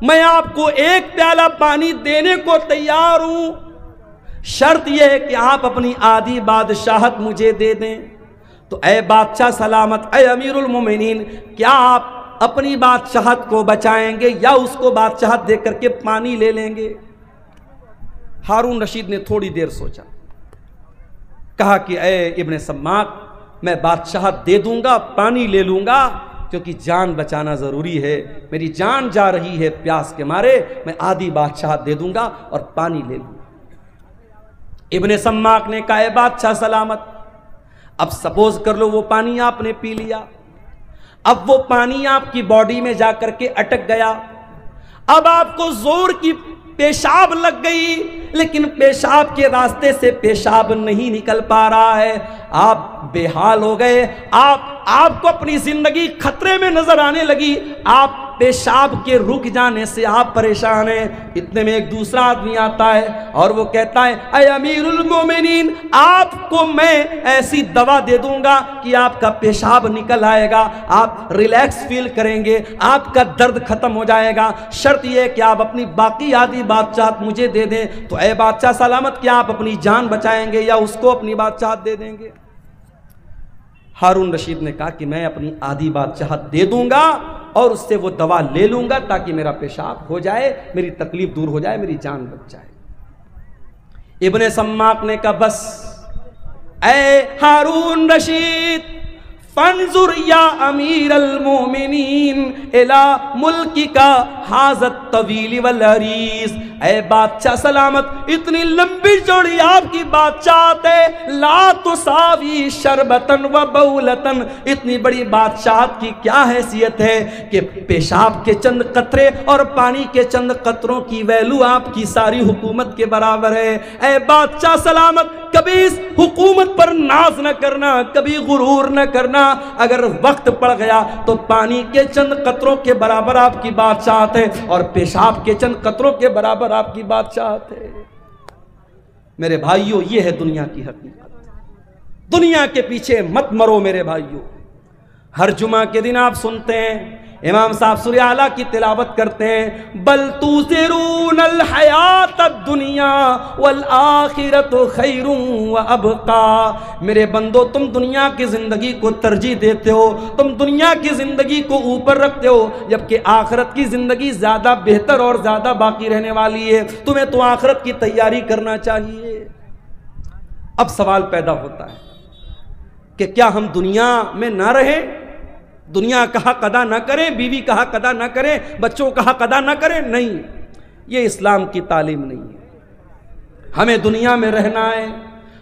मैं आपको एक प्याला पानी देने को तैयार हूं, शर्त यह है कि आप अपनी आधी बादशाहत मुझे दे दें। तो ऐ बादशाह सलामत, ऐ अमीरुल मोमिनीन, क्या आप अपनी बादशाहत को बचाएंगे या उसको बादशाहत दे करके पानी ले लेंगे? हारून रशीद ने थोड़ी देर सोचा, कहा कि ए इब्ने सम्माक, मैं बादशाहत दे दूंगा, पानी ले लूंगा, क्योंकि जान बचाना जरूरी है, मेरी जान जा रही है प्यास के मारे, मैं आधी बादशाहत दे दूंगा और पानी ले लूंगा। इब्ने सम्माक ने कहा, बादशाह सलामत, अब सपोज कर लो वो पानी आपने पी लिया, अब वो पानी आपकी बॉडी में जाकर के अटक गया, अब आपको जोर की पेशाब लग गई, लेकिन पेशाब के रास्ते से पेशाब नहीं निकल पा रहा है, आप बेहाल हो गए, आपको अपनी जिंदगी खतरे में नजर आने लगी, आप पेशाब के रुक जाने से आप परेशान हैं। इतने में एक दूसरा आदमी आता है और वो कहता है, ऐ अमीरुल मोमिनीन, आपको मैं ऐसी दवा दे दूंगा कि आपका पेशाब निकल आएगा, आप रिलैक्स फील करेंगे, आपका दर्द खत्म हो जाएगा, शर्त यह कि आप अपनी बाकी आधी बादशाहत मुझे दे दें। तो ऐ बादशाह सलामत, क्या आप अपनी जान बचाएंगे या उसको अपनी बादशाहत दे देंगे? हारून रशीद ने कहा कि मैं अपनी आधी बादशाहत दे दूंगा और उससे वो दवा ले लूंगा ताकि मेरा पेशाब हो जाए, मेरी तकलीफ दूर हो जाए, मेरी जान बच जाए। इब्ने सम्माक ने कहा, बस ऐ हारून रशीद, फंजुर या अमीरल मोमिनीन इला मुल्की का हाजत तवीली वल अरीस, ऐ बादशाह सलामत, इतनी लंबी चौड़ी आपकी बादशाहत है, ला तुसावी शरबतन व बउलतन, इतनी बड़ी बादशाहत की क्या हैसियत है कि पेशाब के चंद कतरे और पानी के चंद कतरों की वैल्यू आपकी सारी हुकूमत के बराबर है। ऐ बादशाह सलामत, कभी इस हुकूमत पर नाज न करना, कभी गुरूर न करना, अगर वक्त पड़ गया तो पानी के चंद कतरों के बराबर आपकी बादशाहत है और पेशाब के चंद कतरों के बराबर आपकी बादशाहत है। मेरे भाइयों, ये है दुनिया की हकीकत। दुनिया के पीछे मत मरो मेरे भाइयों। हर जुमा के दिन आप सुनते हैं इमाम साहब सूरह आला की तिलावत करते हैं, बल तुसिरूनल हयातद दुनिया वल आखिरतु खैरुम व अबका। मेरे बंदो, तुम दुनिया की जिंदगी को तरजीह देते हो, तुम दुनिया की जिंदगी को ऊपर रखते हो, जबकि आखिरत की जिंदगी ज्यादा बेहतर और ज्यादा बाकी रहने वाली है। तुम्हें तो आखिरत की तैयारी करना चाहिए। अब सवाल पैदा होता है कि क्या हम दुनिया में ना रहें, दुनिया का हक अदा ना करें, बीवी का हक अदा ना करें, बच्चों का हक अदा ना करें? नहीं, ये इस्लाम की तालीम नहीं है। हमें दुनिया में रहना है,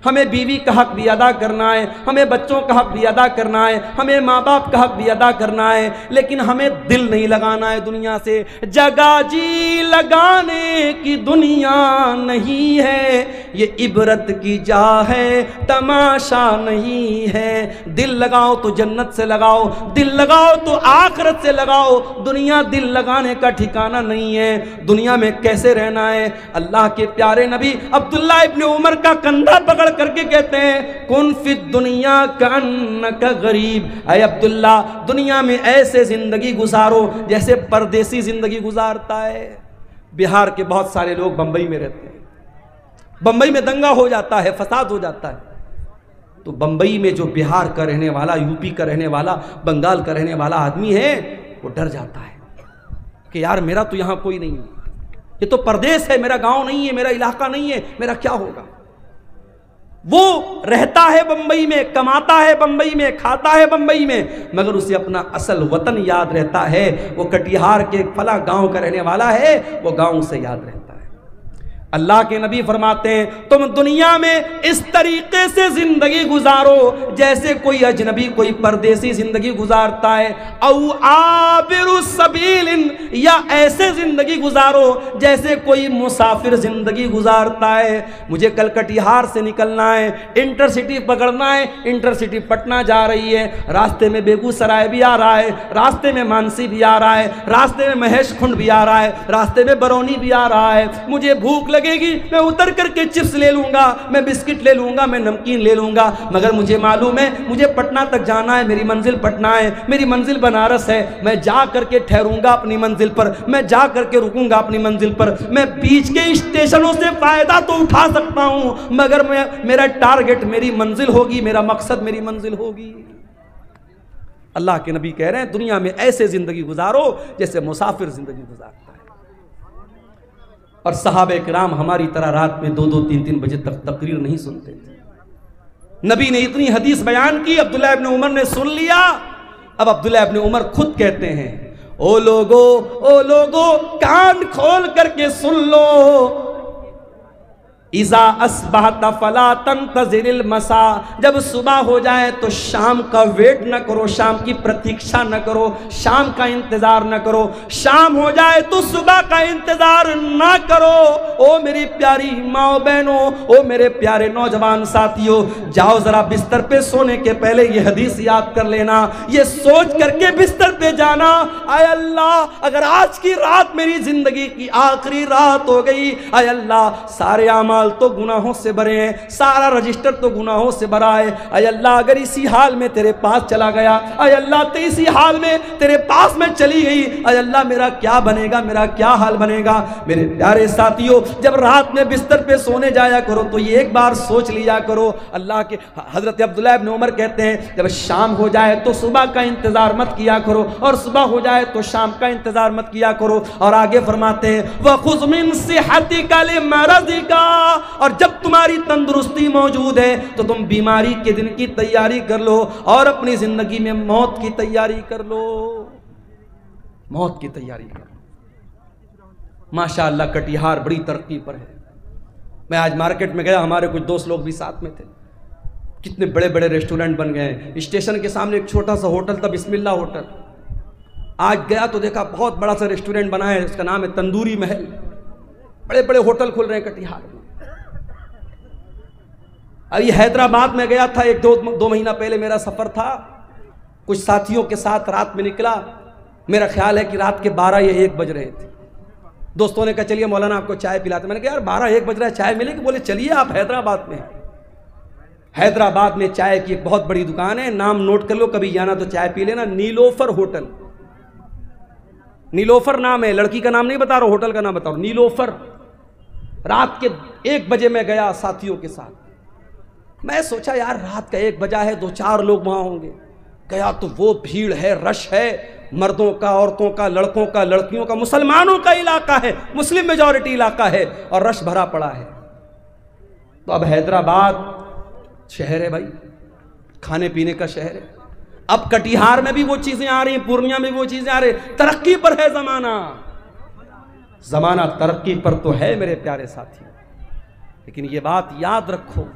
हमें बीवी का हक भी अदा करना है, हमें बच्चों का हक भी अदा करना है, हमें माँ बाप का हक भी अदा करना है, लेकिन हमें दिल नहीं लगाना है दुनिया से। जगह जी लगाने की दुनिया नहीं है, ये इबरत की जा है, तमाशा नहीं है। दिल लगाओ तो जन्नत से लगाओ, दिल लगाओ तो आखिरत से लगाओ। दुनिया दिल लगाने का ठिकाना नहीं है। दुनिया में कैसे रहना है? अल्लाह के प्यारे नबी अब्दुल्ला इब्ने उमर का कंधा पकड़ करके कहते हैं, कुन फिद दुनिया का गरीब। अय अब्दुल्ला, दुनिया में ऐसे जिंदगी गुजारो जैसे परदेसी जिंदगी गुजारता है। बिहार के बहुत सारे लोग बंबई में रहते हैं, बंबई में दंगा हो जाता है, फसाद हो जाता है, तो बंबई में जो बिहार का रहने वाला, यूपी का रहने वाला, बंगाल का रहने वाला आदमी है, वो डर जाता है कि यार मेरा तो यहां कोई नहीं है, ये तो परदेश है, मेरा गांव नहीं है, मेरा इलाका नहीं है, मेरा क्या होगा। वो रहता है बंबई में, कमाता है बंबई में, खाता है बंबई में, मगर उसे अपना असल वतन याद रहता है। वो कटिहार के फला गांव का रहने वाला है, वो गांव से याद रहता है। अल्लाह के नबी फरमाते हैं, तुम दुनिया में इस तरीके से जिंदगी गुजारो जैसे कोई अजनबी, कोई परदेसी जिंदगी गुजारता है। औ आबिरु सबीलिन, या ऐसे जिंदगी गुजारो जैसे कोई मुसाफिर जिंदगी गुजारता है। मुझे कल कटिहार से निकलना है, इंटरसिटी पकड़ना है, इंटरसिटी पटना जा रही है, रास्ते में बेगूसराय भी आ रहा है, रास्ते में मानसी भी आ रहा है, रास्ते में महेश खुंड भी आ रहा है, रास्ते में बरौनी भी आ रहा है। मुझे भूख लगेगी, मैं उतर करके चिप्स ले लूंगा, मैं बिस्किट ले लूंगा, मैं नमकीन ले लूंगा, मगर मुझे मालूम है मुझे पटना तक जाना है, मेरी मंजिल पटना है, मेरी मंजिल बनारस है। मैं जा करके ठहरूंगा अपनी मंजिल पर, मैं जा करके रुकूंगा अपनी मंजिल पर। मैं बीच के स्टेशनों से फायदा तो उठा सकता हूं, मगर मेरा टारगेट मेरी मंजिल होगी, मेरा मकसद मेरी मंजिल होगी। अल्लाह के नबी कह रहे हैं दुनिया में ऐसे जिंदगी गुजारो जैसे मुसाफिर जिंदगी गुजारता है। और सहाबे किराम हमारी तरह रात में 2-2, 3-3 बजे तक तकरीर नहीं सुनते थे। नबी ने इतनी हदीस बयान की, अब्दुल्लाह इब्न उमर ने सुन लिया। अब अब्दुल्लाह इब्न उमर खुद कहते हैं, ओ लोगो कान खोल करके सुन लो, इज़ा अस्बहत फला तंतज़िरिल मसा, जब सुबह हो जाए तो शाम का वेट न करो, शाम की प्रतीक्षा न करो, शाम का इंतजार न करो, शाम हो जाए तो सुबह का इंतजार न करो। ओ मेरी प्यारी माओ बहनों, ओ मेरे प्यारे नौजवान साथियों, जाओ जरा बिस्तर पे सोने के पहले ये हदीस याद कर लेना, ये सोच करके बिस्तर पे जाना, आय अल्लाह अगर आज की रात मेरी जिंदगी की आखिरी रात हो गई, आय अल्लाह सारे आमाल तो गुनाहों से भरे हैं, सारा रजिस्टर तो गुनाहों से भरा है, अय अल्लाह अगर इसी हाल में तेरे पास चला गया, अय अल्लाह तो इसी हाल में तेरे पास में चली गई, अय अल्लाह मेरा क्या बनेगा, मेरा क्या हाल बनेगा। मेरे प्यारे साथियों, जब रात में बिस्तर पे सोने जाया करो तो ये एक बार सोच लिया करो। अल्लाह के हजरत अब्दुल्लाह इब्न उमर कहते हैं जब शाम हो जाए तो सुबह का इंतजार मत किया करो, और सुबह हो जाए तो शाम का इंतजार मत किया करो। और आगे फरमाते हैं वखुज़ मिन सिहतिका लिमरदिका, और जब तुम्हारी तंदुरुस्ती मौजूद है तो तुम बीमारी के दिन की तैयारी कर लो, और अपनी जिंदगी में मौत की तैयारी कर लो, मौत की तैयारी कर लो। माशाअल्लाह कटिहार बड़ी तरक्की पर है। मैं आज मार्केट में गया, हमारे कुछ दोस्त लोग भी साथ में थे, कितने बड़े बड़े रेस्टोरेंट बन गए हैं। स्टेशन के सामने एक छोटा सा होटल था, बिस्मिल्लाह होटल, आज गया तो देखा बहुत बड़ा सा रेस्टोरेंट बना है, उसका नाम है तंदूरी महल। बड़े बड़े होटल खुल रहे हैं कटिहार में। अभी हैदराबाद में गया था, एक दो महीना पहले मेरा सफर था, कुछ साथियों के साथ रात में निकला, मेरा ख्याल है कि रात के 12 या 1 बज रहे थे। दोस्तों ने कहा चलिए मौलाना आपको चाय पिलाते। मैंने कहा यार 12-1 बज रहा है, चाय मिलेगी? बोले चलिए आप हैदराबाद में। हैदराबाद में चाय की एक बहुत बड़ी दुकान है, नाम नोट कर लो, कभी जाना तो चाय पी लेना, नीलोफर होटल। नीलोफर नाम है, लड़की का नाम नहीं बता रहा, होटल का नाम बता रहा हूं, नीलोफर। रात के 1 बजे मैं गया साथियों के साथ। मैं सोचा यार रात का 1 बजा है, 2-4 लोग वहां होंगे। गया तो वो भीड़ है, रश है, मर्दों का, औरतों का, लड़कों का, लड़कियों का, मुसलमानों का इलाका है, मुस्लिम मेजॉरिटी इलाका है, और रश भरा पड़ा है। तो अब हैदराबाद शहर है भाई, खाने पीने का शहर है। अब कटिहार में भी वो चीजें आ रही, पूर्णिया में भी वो चीजें आ रही, तरक्की पर है जमाना। जमाना तरक्की पर तो है मेरे प्यारे साथी, लेकिन ये बात याद रखो,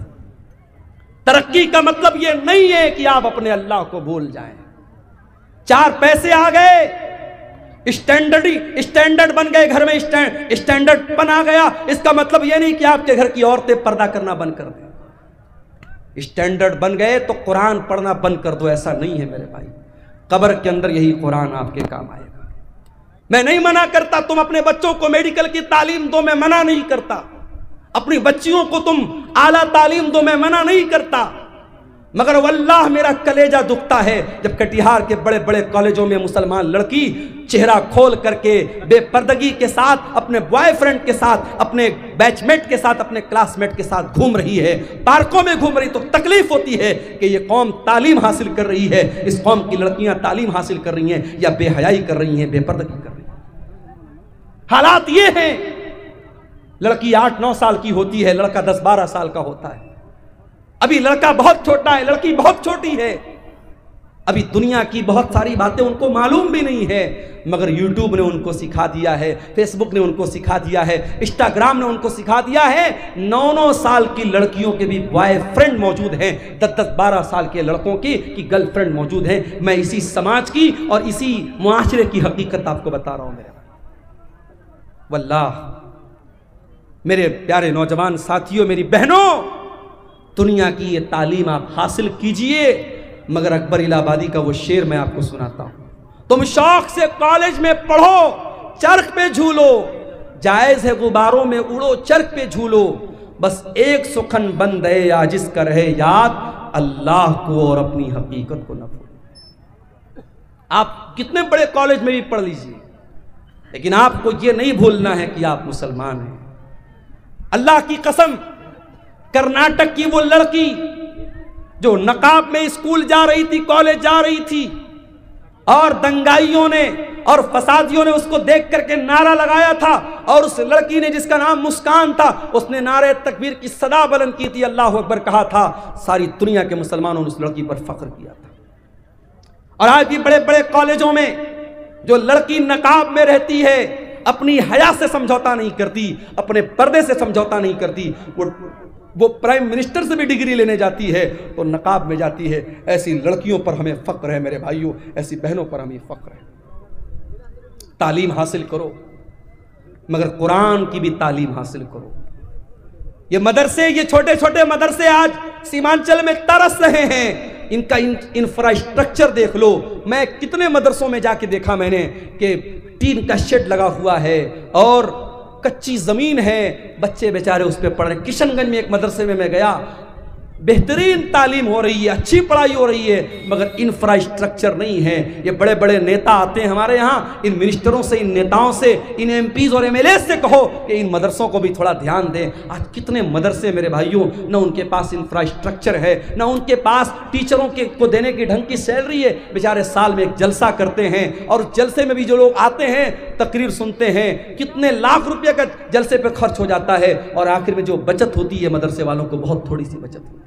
तरक्की का मतलब ये नहीं है कि आप अपने अल्लाह को भूल जाएं। 4 पैसे आ गए, स्टैंडर्ड बन गए, घर में स्टैंडर्ड बन आ गया, इसका मतलब ये नहीं कि आपके घर की औरतें पर्दा करना बंद कर दें। स्टैंडर्ड बन गए तो कुरान पढ़ना बंद कर दो, ऐसा नहीं है मेरे भाई। कब्र के अंदर यही कुरान आपके काम आएगा। मैं नहीं मना करता तुम अपने बच्चों को मेडिकल की तालीम दो, मैं मना नहीं करता। अपनी बच्चियों को तुम आला तालीम दो, मैं मना नहीं करता। मगर वल्लाह मेरा कलेजा दुखता है जब कटिहार के बड़े बड़े कॉलेजों में मुसलमान लड़की चेहरा खोल करके बेपर्दगी के साथ अपने बॉयफ्रेंड के साथ, अपने बैचमेट के साथ, अपने क्लासमेट के साथ घूम रही है, पार्कों में घूम रही। तो तकलीफ होती है कि ये कौम तालीम हासिल कर रही है, इस कौम की लड़कियां तालीम हासिल कर रही हैं या बेहयाई कर रही हैं, बेपर्दगी कर रही हैं। हालात ये हैं, लड़की 8-9 साल की होती है, लड़का 10-12 साल का होता है। अभी लड़का बहुत छोटा है, लड़की बहुत छोटी है। अभी दुनिया की बहुत सारी बातें उनको मालूम भी नहीं है, मगर यूट्यूब ने उनको सिखा दिया है, फेसबुक ने उनको सिखा दिया है, इंस्टाग्राम ने उनको सिखा दिया है। 9-9 साल की लड़कियों के भी बॉयफ्रेंड मौजूद हैं, 10-12 साल के लड़कों की गर्लफ्रेंड मौजूद हैं। मैं इसी समाज की और इसी मुआशरे की हकीकत आपको बता रहा हूं मेरे वल्लाह। मेरे प्यारे नौजवान साथियों, मेरी बहनों, दुनिया की ये तालीम आप हासिल कीजिए, मगर अकबर इलाहाबादी का वो शेर मैं आपको सुनाता हूं। तुम शौक से कॉलेज में पढ़ो, चरख पे झूलो, जायज है गुबारों में उड़ो, चरख पे झूलो, बस एक सुखन बंद है आजिज का रहे याद, अल्लाह को और अपनी हकीकत को न भूलो। आप कितने बड़े कॉलेज में भी पढ़ लीजिए, लेकिन आपको ये नहीं भूलना है कि आप मुसलमान हैं। अल्लाह की कसम, कर्नाटक की वो लड़की जो नकाब में स्कूल जा रही थी, कॉलेज जा रही थी, और दंगाइयों ने और फसादियों ने उसको देख करके नारा लगाया था, और उस लड़की ने जिसका नाम मुस्कान था, उसने नारे तकबीर की सदा बुलंद की थी, अल्लाह अकबर कहा था। सारी दुनिया के मुसलमानों ने उस लड़की पर फख्र किया था। और आज भी बड़े बड़े कॉलेजों में जो लड़की नकाब में रहती है, अपनी हया से समझौता नहीं करती, अपने पर्दे से समझौता नहीं करती, वो प्राइम मिनिस्टर से भी डिग्री लेने जाती है तो नकाब में जाती है। ऐसी लड़कियों पर हमें फख्र है मेरे भाइयों, ऐसी बहनों पर हमें फख्र है। तालीम हासिल करो, मगर कुरान की भी तालीम हासिल करो। ये मदरसे, ये छोटे छोटे मदरसे आज सीमांचल में तरस रहे हैं। इनका इंफ्रास्ट्रक्चर देख लो। मैं कितने मदरसों में जाके देखा मैंने कि टीन का शेड लगा हुआ है और कच्ची जमीन है, बच्चे बेचारे उस पर पढ़ रहे। किशनगंज में एक मदरसे में मैं गया, बेहतरीन तालीम हो रही है, अच्छी पढ़ाई हो रही है, मगर इंफ्रास्ट्रक्चर नहीं है। ये बड़े बड़े नेता आते हैं हमारे यहाँ, इन मिनिस्टरों से, इन नेताओं से, इन एमपीज और एमएलए से कहो कि इन मदरसों को भी थोड़ा ध्यान दें। आज कितने मदरसे मेरे भाइयों, न उनके पास इंफ्रास्ट्रक्चर है, न उनके पास टीचरों को देने की ढंग की सैलरी है। बेचारे साल में एक जलसा करते हैं, और जलसे में भी जो लोग आते हैं तकरीर सुनते हैं, कितने लाख रुपये का जलसे पर खर्च हो जाता है, और आखिर में जो बचत होती है मदरसे वालों को बहुत थोड़ी सी बचत होती है।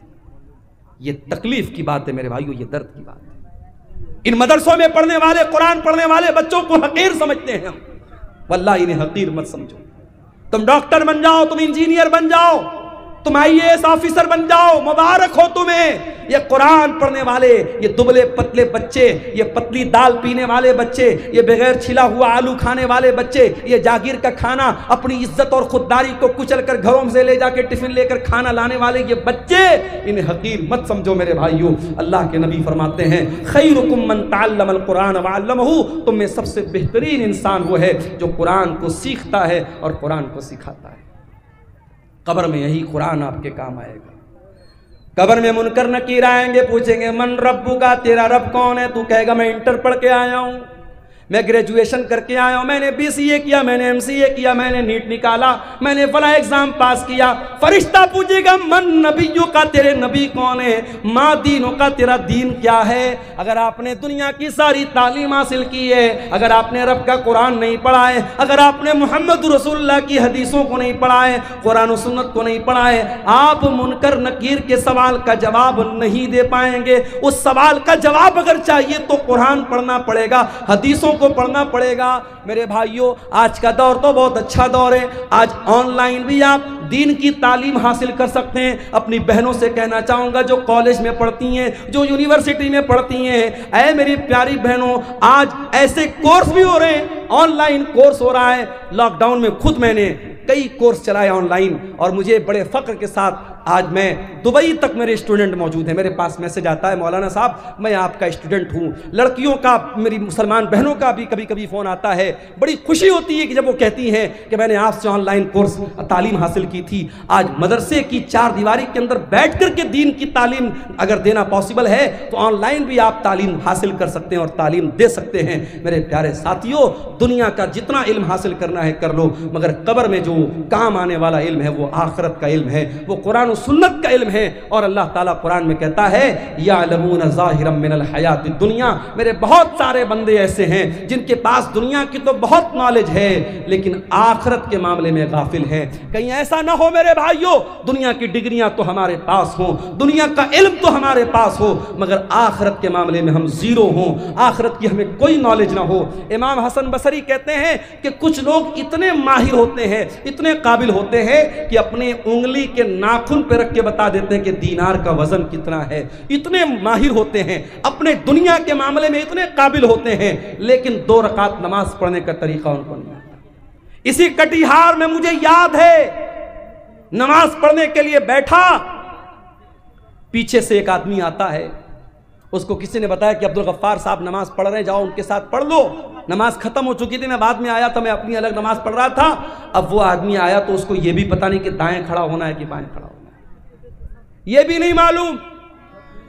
ये तकलीफ की बात है मेरे भाइयों, ये दर्द की बात है। इन मदरसों में पढ़ने वाले, कुरान पढ़ने वाले बच्चों को हकीर समझते हैं हम। वल्लाही इन्हें हकीर मत समझो। तुम डॉक्टर बन जाओ, तुम इंजीनियर बन जाओ, तुम आईएएस ऑफिसर बन जाओ, मुबारक हो तुम्हें। ये कुरान पढ़ने वाले, ये दुबले पतले बच्चे, ये पतली दाल पीने वाले बच्चे, ये बगैर छिला हुआ आलू खाने वाले बच्चे, ये जागीर का खाना, अपनी इज्जत और खुददारी को कुचल कर घरों से ले जाके टिफिन लेकर खाना लाने वाले ये बच्चे, इन्हें हकीर मत समझो मेरे भाइयों। अल्लाह के नबी फरमाते हैं, खैरुकुम मन तअल्लमल कुरान व अल्लमहु, तुम में सबसे बेहतरीन इंसान वो है जो कुरान को सीखता है और कुरान को सिखाता है। कब्र में यही कुरान आपके काम आएगा। कब्र में मुनकर नकीर आएंगे, पूछेंगे मन रब्बु का, तेरा रब कौन है? तू कहेगा मैं इंटर पढ़ के आया हूँ, मैं ग्रेजुएशन करके आया हूँ, मैंने BCA किया, मैंने MCA किया, मैंने नीट निकाला, मैंने फला एग्जाम पास किया। फरिश्ता पूछेगा मन नबियों का, तेरे नबी कौन है? माँ दीनों का, तेरा दीन क्या है? अगर आपने दुनिया की सारी तालीम हासिल की है, अगर आपने रब का कुरान नहीं पढ़ा है, अगर आपने मोहम्मद रसूलुल्लाह की हदीसों को नहीं पढ़ा है, कुरान और सुन्नत को नहीं पढ़ा है, आप मुनकर नकीर के सवाल का जवाब नहीं दे पाएंगे। उस सवाल का जवाब अगर चाहिए तो कुरान पढ़ना पड़ेगा, हदीसों को पढ़ना पड़ेगा। मेरे भाइयों, आज का दौर तो बहुत अच्छा दौर है। आज ऑनलाइन भी आप दीन की तालीम हासिल कर सकते हैं। अपनी बहनों से कहना चाहूँगा जो कॉलेज में पढ़ती हैं, जो यूनिवर्सिटी में पढ़ती हैं, ऐ मेरी प्यारी बहनों, आज ऐसे कोर्स भी हो रहे हैं, ऑनलाइन कोर्स हो रहा है। लॉकडाउन में खुद मैंने कई कोर्स चलाए ऑनलाइन, और मुझे बड़े फ़ख्र के साथ आज मैं दुबई तक मेरे स्टूडेंट मौजूद हैं। मेरे पास मैसेज आता है, मौलाना साहब मैं आपका स्टूडेंट हूँ। लड़कियों का, मेरी मुसलमान बहनों का भी कभी कभी फ़ोन आता है। बड़ी खुशी होती है कि जब वो कहती हैं कि मैंने आपसे ऑनलाइन कोर्स तालीम हासिल की थी। आज मदरसे की चार दीवारी के अंदर बैठ कर के दीन की तालीम अगर देना पॉसिबल है तो ऑनलाइन भी आप तालीम हासिल कर सकते हैं और तालीम दे सकते हैं। मेरे प्यारे साथियों, दुनिया का जितना इल्म हासिल करना है कर लो, मगर कब्र में जो काम आने वाला इल्म है वो आखिरत का इल्म है, वो कुरान और सुन्नत का इल्म है। और अल्लाह ताला कुरान में कहता है यालमून ज़ाहिरम मिनल हयातिद दुनिया। मेरे बहुत सारे बंदे ऐसे हैं जिनके पास दुनिया की तो बहुत नॉलेज है लेकिन आखिरत के मामले में गाफिल है। कहीं ऐसा ना हो मेरे भाइयों, दुनिया की डिग्रियां तो हमारे पास हो, दुनिया का इल्म तो हमारे पास हो, मगर आखिरत के मामले में हम जीरो हों, आखिरत की हमें कोई नॉलेज ना हो। इमाम हसन बसरी कहते हैं कि कुछ लोग इतने माहिर होते हैं, इतने काबिल होते हैं कि अपने उंगली के नाखून पे रख के बता देते हैं कि दीनार का वजन कितना है। इतने माहिर होते हैं, अपने दुनिया के मामले में इतने काबिल होते हैं, लेकिन 2 रकात नमाज पढ़ने का तरीका उनको नहीं आता। इसी कटिहार में मुझे याद है, नमाज पढ़ने के लिए बैठा, पीछे से एक आदमी आता है, उसको किसी ने बताया कि अब्दुल गफ्फार साहब नमाज पढ़ रहे हैं, जाओ उनके साथ पढ़ लो। नमाज खत्म हो चुकी थी, मैं बाद में आया था, मैं अपनी अलग नमाज पढ़ रहा था। अब वो आदमी आया तो उसको ये भी पता नहीं कि दाएं खड़ा होना है कि बाएं खड़ा होना है, ये भी नहीं मालूम।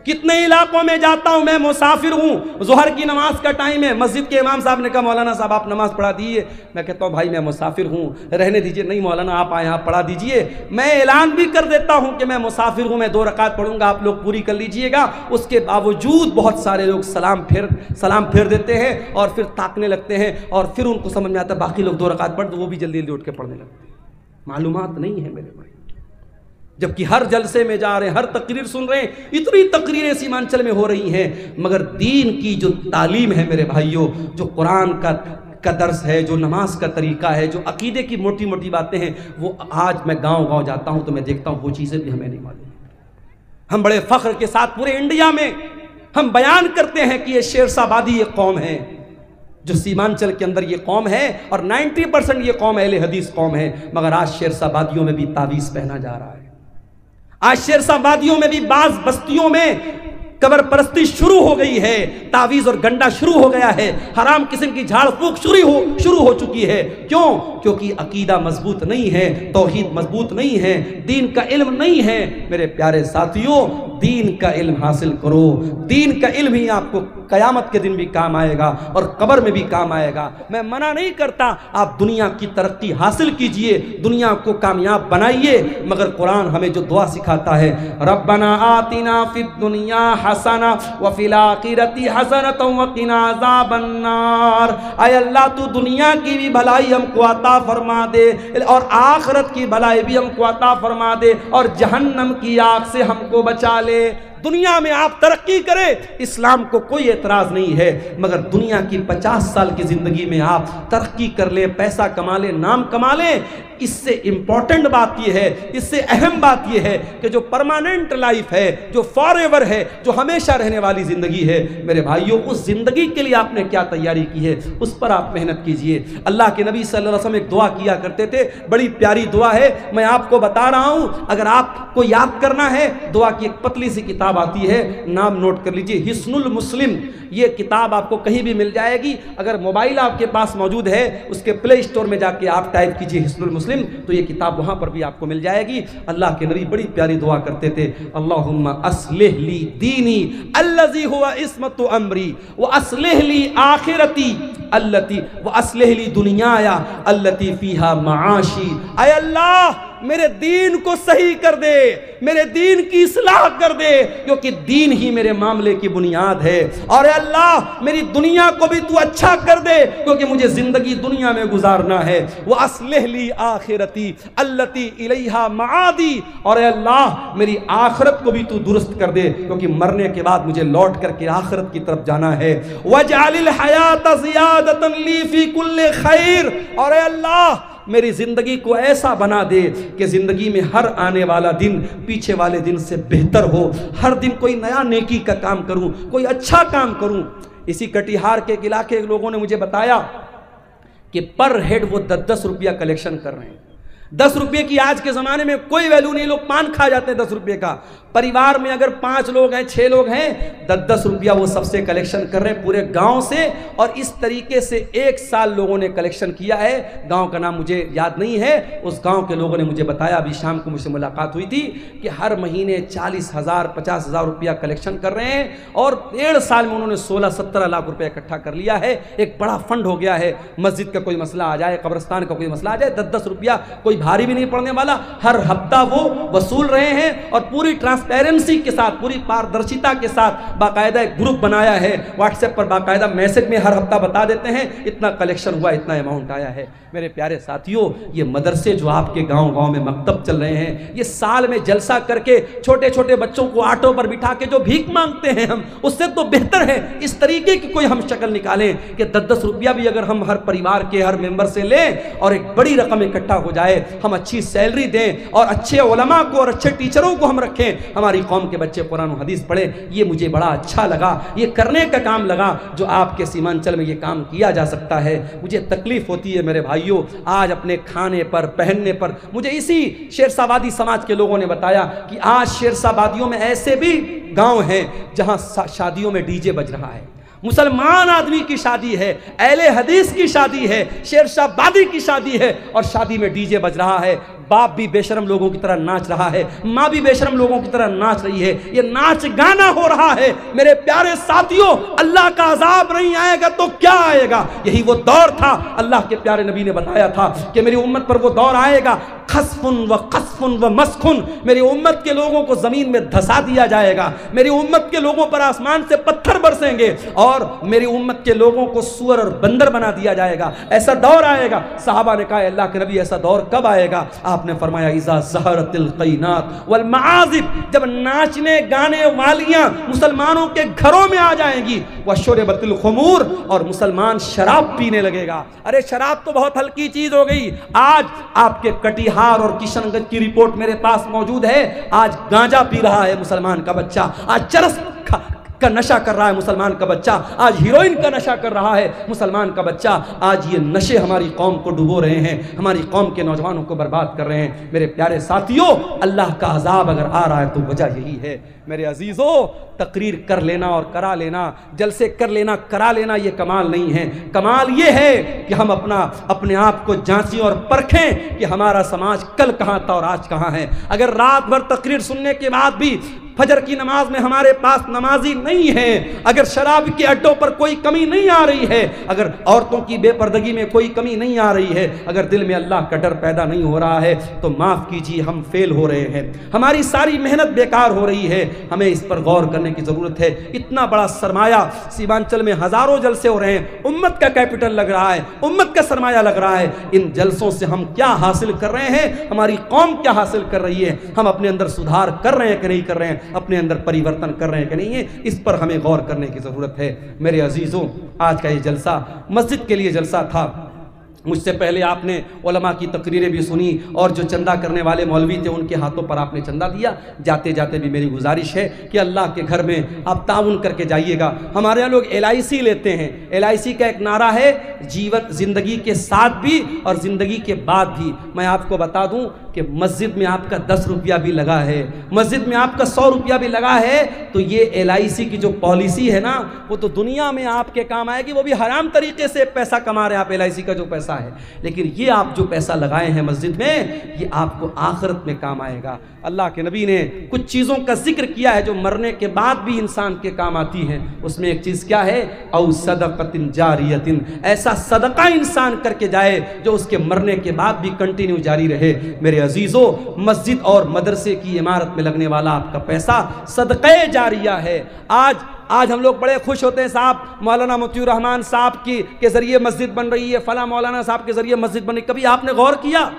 कितने इलाकों में जाता हूं, मैं मुसाफिर हूं, ज़ोहर की नमाज का टाइम है, मस्जिद के इमाम साहब ने कहा मौलाना साहब आप नमाज पढ़ा दीजिए। मैं कहता हूं भाई मैं मुसाफिर हूं, रहने दीजिए। नहीं मौलाना आप आए आप पढ़ा दीजिए। मैं ऐलान भी कर देता हूं कि मैं मुसाफिर हूं, मैं 2 रकात पढ़ूंगा, आप लोग पूरी कर लीजिएगा। उसके बावजूद बहुत सारे लोग सलाम फेर देते हैं और फिर ताकने लगते हैं और फिर उनको समझ में आता है बाकी लोग 2 रकात पढ़, तो वो भी जल्दी जल्दी उठ के पढ़ने लगते हैं। मालूमात नहीं है मेरे भाई, जबकि हर जलसे में जा रहे हैं, हर तकरीर सुन रहे हैं, इतनी तकरीरें सीमांचल में हो रही हैं, मगर दीन की जो तालीम है मेरे भाइयों, जो कुरान का दर्स है, जो नमाज का तरीका है, जो अकीदे की मोटी मोटी बातें हैं, वो आज मैं गांव-गांव जाता हूं तो मैं देखता हूं वो चीज़ें भी हमें नहीं मालूम। हम बड़े फ़ख्र के साथ पूरे इंडिया में हम बयान करते हैं कि ये शेरशाबादी ये कौम है, जो सीमांचल के अंदर ये कौम है, और 90% ये कौम अहले हदीस कौम है, मगर आज शेरशाबादियों में भी तावीज़ पहना जा रहा है। आज शेरशाबादियों में भी बाज बस्तियों में कब्र परस्ती शुरू हो गई है, तावीज़ और गंडा शुरू हो गया है, हराम किस्म की झाड़ फूक शुरू हो चुकी है। क्यों? क्योंकि अकीदा मजबूत नहीं है, तौहीद मजबूत नहीं है, दीन का इल्म नहीं है। मेरे प्यारे साथियों, दीन का इल्म हासिल करो। दीन का इल्म ही आपको कयामत के दिन भी काम आएगा और कब्र में भी काम आएगा। मैं मना नहीं करता, आप दुनिया की तरक्की हासिल कीजिए, दुनिया को कामयाब बनाइए, मगर कुरान हमें जो दुआ सिखाता है, रब्बना आतिना फिद दुनिया हसना व फिल आखिरति हसनतन व क़िना अज़ाबन्नार। ऐ अल्लाह तू दुनिया की भी भलाई हमको अता फरमा दे और आखिरत की भलाई भी हमको अता फरमा दे और जहन्नम की आग से हमको बचा ले। दुनिया में आप तरक्की करें, इस्लाम को कोई एतराज़ नहीं है, मगर दुनिया की 50 साल की ज़िंदगी में आप तरक्की कर लें, पैसा कमा लें, नाम कमा लें, इससे इम्पॉर्टेंट बात यह है, इससे अहम बात यह है कि जो परमानेंट लाइफ है, जो फॉरएवर है, जो हमेशा रहने वाली ज़िंदगी है, मेरे भाइयों उस ज़िंदगी के लिए आपने क्या तैयारी की है, उस पर आप मेहनत कीजिए। अल्लाह के नबी सल्लल्लाहु अलैहि वसल्लम एक दुआ किया करते थे, बड़ी प्यारी दुआ है, मैं आपको बता रहा हूँ, अगर आपको याद करना है, दुआ की एक पतली सी किताब आती है, नाम नोट कर लीजिए, हिस्नुल मुस्लिम। ये किताब आपको कहीं भी मिल जाएगी, अगर मोबाइल आपके पास मौजूद है, उसके प्ले स्टोर में जाके आप टाइप कीजिए हिस्नुल मुस्लिम, तो ये किताब वहाँ पर भी आपको मिल जाएगी। अल्लाह के नबी बड़ी प्यारी दुआ करते थे, अल्लाहुम्मा अस्लिह ली दीनी अल्लज़ी हुवा इस्मतु अमरी व अस्लिह ली आखिरती अल्लती व अस्लिह ली दुनियाया अल्लती फीहा माआशी। ऐ अल्लाह मेरे दीन को सही कर दे, मेरे दीन की इस्लाह कर दे, क्योंकि दीन ही मेरे मामले की बुनियाद है। और अल्लाह मेरी दुनिया को भी तू अच्छा कर दे, क्योंकि मुझे जिंदगी दुनिया में गुजारना है। वो अस्लिह ली आखिरती अल्लती इलैहा माआदी। और अल्लाह मेरी आखिरत को भी तू दुरुस्त कर दे, क्योंकि मरने के बाद मुझे लौट करके आखिरत की तरफ जाना है। वजअलिल हयात ज़ियादतन ली फी कुल्लि खैर। और अल्लाह मेरी ज़िंदगी को ऐसा बना दे कि ज़िंदगी में हर आने वाला दिन पीछे वाले दिन से बेहतर हो, हर दिन कोई नया नेकी का काम करूं, कोई अच्छा काम करूं। इसी कटिहार के इलाके के लोगों ने मुझे बताया कि पर हेड वो 10-10 रुपया कलेक्शन कर रहे हैं। 10 रुपये की आज के ज़माने में कोई वैल्यू नहीं, लोग पान खा जाते हैं 10 रुपये का। परिवार में अगर 5 लोग हैं, 6 लोग हैं, 10-10 रुपया वो सबसे कलेक्शन कर रहे हैं पूरे गांव से। और इस तरीके से 1 साल लोगों ने कलेक्शन किया है। गांव का नाम मुझे याद नहीं है, उस गांव के लोगों ने मुझे बताया, अभी शाम को मुझसे मुलाकात हुई थी, कि हर महीने 40,000 50,000 रुपया कलेक्शन कर रहे हैं और 1.5 साल में उन्होंने 16-17 लाख रुपया इकट्ठा कर लिया है। एक बड़ा फंड हो गया है। मस्जिद का कोई मसला आ जाए, कब्रिस्तान का कोई मसला आ जाए, 10-10 रुपया कोई भारी भी नहीं पड़ने वाला, हर हफ्ता वो वसूल रहे हैं। और पूरी ट्रांसपेरेंसी के साथ, पूरी पारदर्शिता के साथ बाकायदा एक ग्रुप बनाया है, व्हाट्सएप पर बाकायदा मैसेज में हर हफ्ता बता देते हैं इतना कलेक्शन हुआ, इतना अमाउंट आया है। मेरे प्यारे साथियों, ये मदरसे जो आपके गांव-गांव में मकतब चल रहे हैं, ये साल में जलसा करके छोटे छोटे बच्चों को ऑटो पर बिठा के जो भीख मांगते हैं हम, उससे तो बेहतर है इस तरीके की कोई हम शक्ल निकालें कि 10-10 रुपया भी अगर हम हर परिवार के हर मेंबर से लें और एक बड़ी रकम इकट्ठा हो जाए, हम अच्छी सैलरी दें और अच्छे उलमा को और अच्छे टीचरों को हम रखें, हमारी कौम के बच्चे कुरान और हदीस पढ़ें। ये मुझे बड़ा अच्छा लगा, ये करने का काम लगा जो आपके सीमांचल में ये काम किया जा सकता है। मुझे तकलीफ होती है मेरे भाइयों, आज अपने खाने पर, पहनने पर, मुझे इसी शेरशाबादी समाज के लोगों ने बताया कि आज शेरशाबादियों में ऐसे भी गांव हैं जहां शादियों में डीजे बज रहा है। मुसलमान आदमी की शादी है, अहले हदीस की शादी है, शेरशाबादी की शादी है और शादी में डीजे बज रहा है। बाप भी बेशरम लोगों की तरह नाच रहा है, माँ भी बेशरम लोगों की तरह नाच रही है, ये नाच गाना हो रहा है। मेरे प्यारे साथियों, अल्लाह का अजाब नहीं आएगा तो क्या आएगा? यही वो दौर था, अल्लाह के प्यारे नबी ने बताया था कि मेरी उम्मत पर वो दौर आएगा, खसफुन व मसखुन, मेरी उम्मत के लोगों को जमीन में धसा दिया जाएगा, मेरी उम्मत के लोगों पर आसमान से पत्थर बरसेंगे और मेरी उम्मत के लोगों को सुअर और बंदर बना दिया जाएगा। ऐसा दौर आएगा। सहाबा ने कहा, अल्लाह के नबी ऐसा दौर कब आएगा? आपने फरमाया, इज़ा ज़हरतिल क़ैनात वल मआज़िब, जब नाचने गाने वालियां मुसलमानों के घरों में आ जाएंगी, वशुरबतिल खुमूर, और मुसलमान शराब पीने लगेगा। अरे शराब तो बहुत हल्की चीज हो गई। आज आपके कटिहार और किशनगंज की रिपोर्ट मेरे पास मौजूद है। आज गांजा पी रहा है मुसलमान का बच्चा, आज चरस का नशा कर रहा है मुसलमान का बच्चा, आज हीरोइन का नशा कर रहा है मुसलमान का बच्चा। आज ये नशे हमारी कौम को डुबो रहे हैं, हमारी कौम के नौजवानों को बर्बाद कर रहे हैं। मेरे प्यारे साथियों, अल्लाह का अजाब अगर आ रहा है तो वजह यही है। मेरे अजीजों, तकरीर कर लेना और करा लेना, जलसे कर लेना करा लेना, ये कमाल नहीं है। कमाल ये है कि हम अपने आप को जांचें और परखें कि हमारा समाज कल कहाँ था और आज कहाँ है। अगर रात भर तकरीर सुनने के बाद भी फजर की नमाज में हमारे पास नमाजी नहीं है, अगर शराब के अड्डों पर कोई कमी नहीं आ रही है, अगर औरतों की बेपर्दगी में कोई कमी नहीं आ रही है, अगर दिल में अल्लाह का डर पैदा नहीं हो रहा है, तो माफ़ कीजिए, हम फेल हो रहे हैं, हमारी सारी मेहनत बेकार हो रही है। हमें इस पर गौर करने की ज़रूरत है। इतना बड़ा सरमाया, सीमांचल में हज़ारों जलसे हो रहे हैं, उम्मत का कैपिटल लग रहा है, उम्मत का सरमाया लग रहा है। इन जलसों से हम क्या हासिल कर रहे हैं? हमारी कौम क्या हासिल कर रही है? हम अपने अंदर सुधार कर रहे हैं कि नहीं कर रहे हैं? अपने अंदर परिवर्तन कर रहे हैं कि नहीं है? इस पर हमें गौर करने की ज़रूरत है। मेरे अजीज़ों, आज का ये जलसा मस्जिद के लिए जलसा था। मुझसे पहले आपने उलमा की तकरीरें भी सुनी और जो चंदा करने वाले मौलवी थे उनके हाथों पर आपने चंदा दिया। जाते जाते भी मेरी गुजारिश है कि अल्लाह के घर में आप ताउन करके जाइएगा। हमारे यहाँ लोग LIC लेते हैं। LIC का एक नारा है, जीवन ज़िंदगी के साथ भी और ज़िंदगी के बाद भी। मैं आपको बता दूं कि मस्जिद में आपका 10 रुपया भी लगा है, मस्जिद में आपका 100 रुपया भी लगा है, तो ये LIC की जो पॉलिसी है ना, वो तो दुनिया में आपके काम आएगी। वो भी हराम तरीके से पैसा कमा रहे हैं आप, LIC का जो पैसा है, लेकिन ये आप जो पैसा लगाए हैं मस्जिद में, ये आपको आखिरत में काम आएगा। अल्लाह के नबी ने कुछ चीज़ों का जिक्र किया है जो मरने के बाद भी इंसान के काम आती हैं। उसमें एक चीज़ क्या है? औ सदक़तिन जारियतिन, ऐसा सदका इंसान करके जाए जो उसके मरने के बाद भी कंटिन्यू जारी रहे। मेरे अजीज़ों, मस्जिद और मदरसे की इमारत में लगने वाला आपका पैसा सदक़े जारिया है। आज हम लोग बड़े खुश होते हैं, साहब मौलाना मुतीउर रहमान साहब के ज़रिए मस्जिद बन रही है, फला मौलाना साहब के ज़रिए मस्जिद बन रही। कभी आपने गौर किया,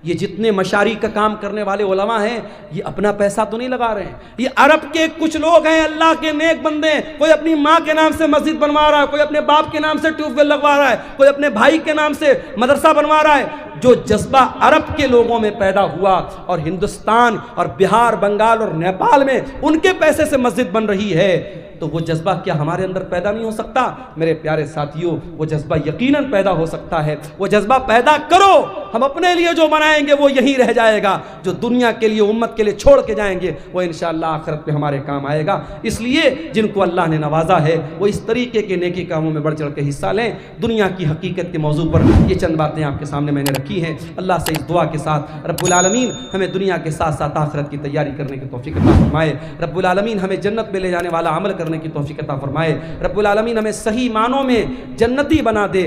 ये जितने मशारी का काम करने वाले उलमा हैं, ये अपना पैसा तो नहीं लगा रहे हैं। ये अरब के कुछ लोग हैं, अल्लाह के नेक बंदे, कोई अपनी माँ के नाम से मस्जिद बनवा रहा है, कोई अपने बाप के नाम से ट्यूबवेल लगवा रहा है, कोई अपने भाई के नाम से मदरसा बनवा रहा है। जो जज्बा अरब के लोगों में पैदा हुआ और हिंदुस्तान और बिहार, बंगाल और नेपाल में उनके पैसे से मस्जिद बन रही है, तो वो जज्बा क्या हमारे अंदर पैदा नहीं हो सकता? मेरे प्यारे साथियों, वो जज्बा यकीनन पैदा हो सकता है। वो जज्बा पैदा करो। हम अपने लिए जो बनाएंगे वो यहीं रह जाएगा, जो दुनिया के लिए, उम्मत के लिए छोड़ के जाएंगे वो इंशाअल्लाह आखिरत में हमारे काम आएगा। इसलिए जिनको अल्लाह ने नवाजा है वो इस तरीके के नेकी कामों में बढ़ चढ़ के हिस्सा लें। दुनिया की हकीकत के मौजू पर ये चंद बातें आपके सामने मैंने रखी हैं। अल्लाह से इस दुआ के साथ रब्बुल आलमीन हमें दुनिया के साथ साथ आखिरत की तैयारी करने की तौफीक अता फरमाए। रब्बुल आलमीन हमें जन्नत में ले जाने वाला अमल करने की तौफीक अता फरमाए। रब्बुल आलमीन हमें सही मानों में जन्नती बना दे।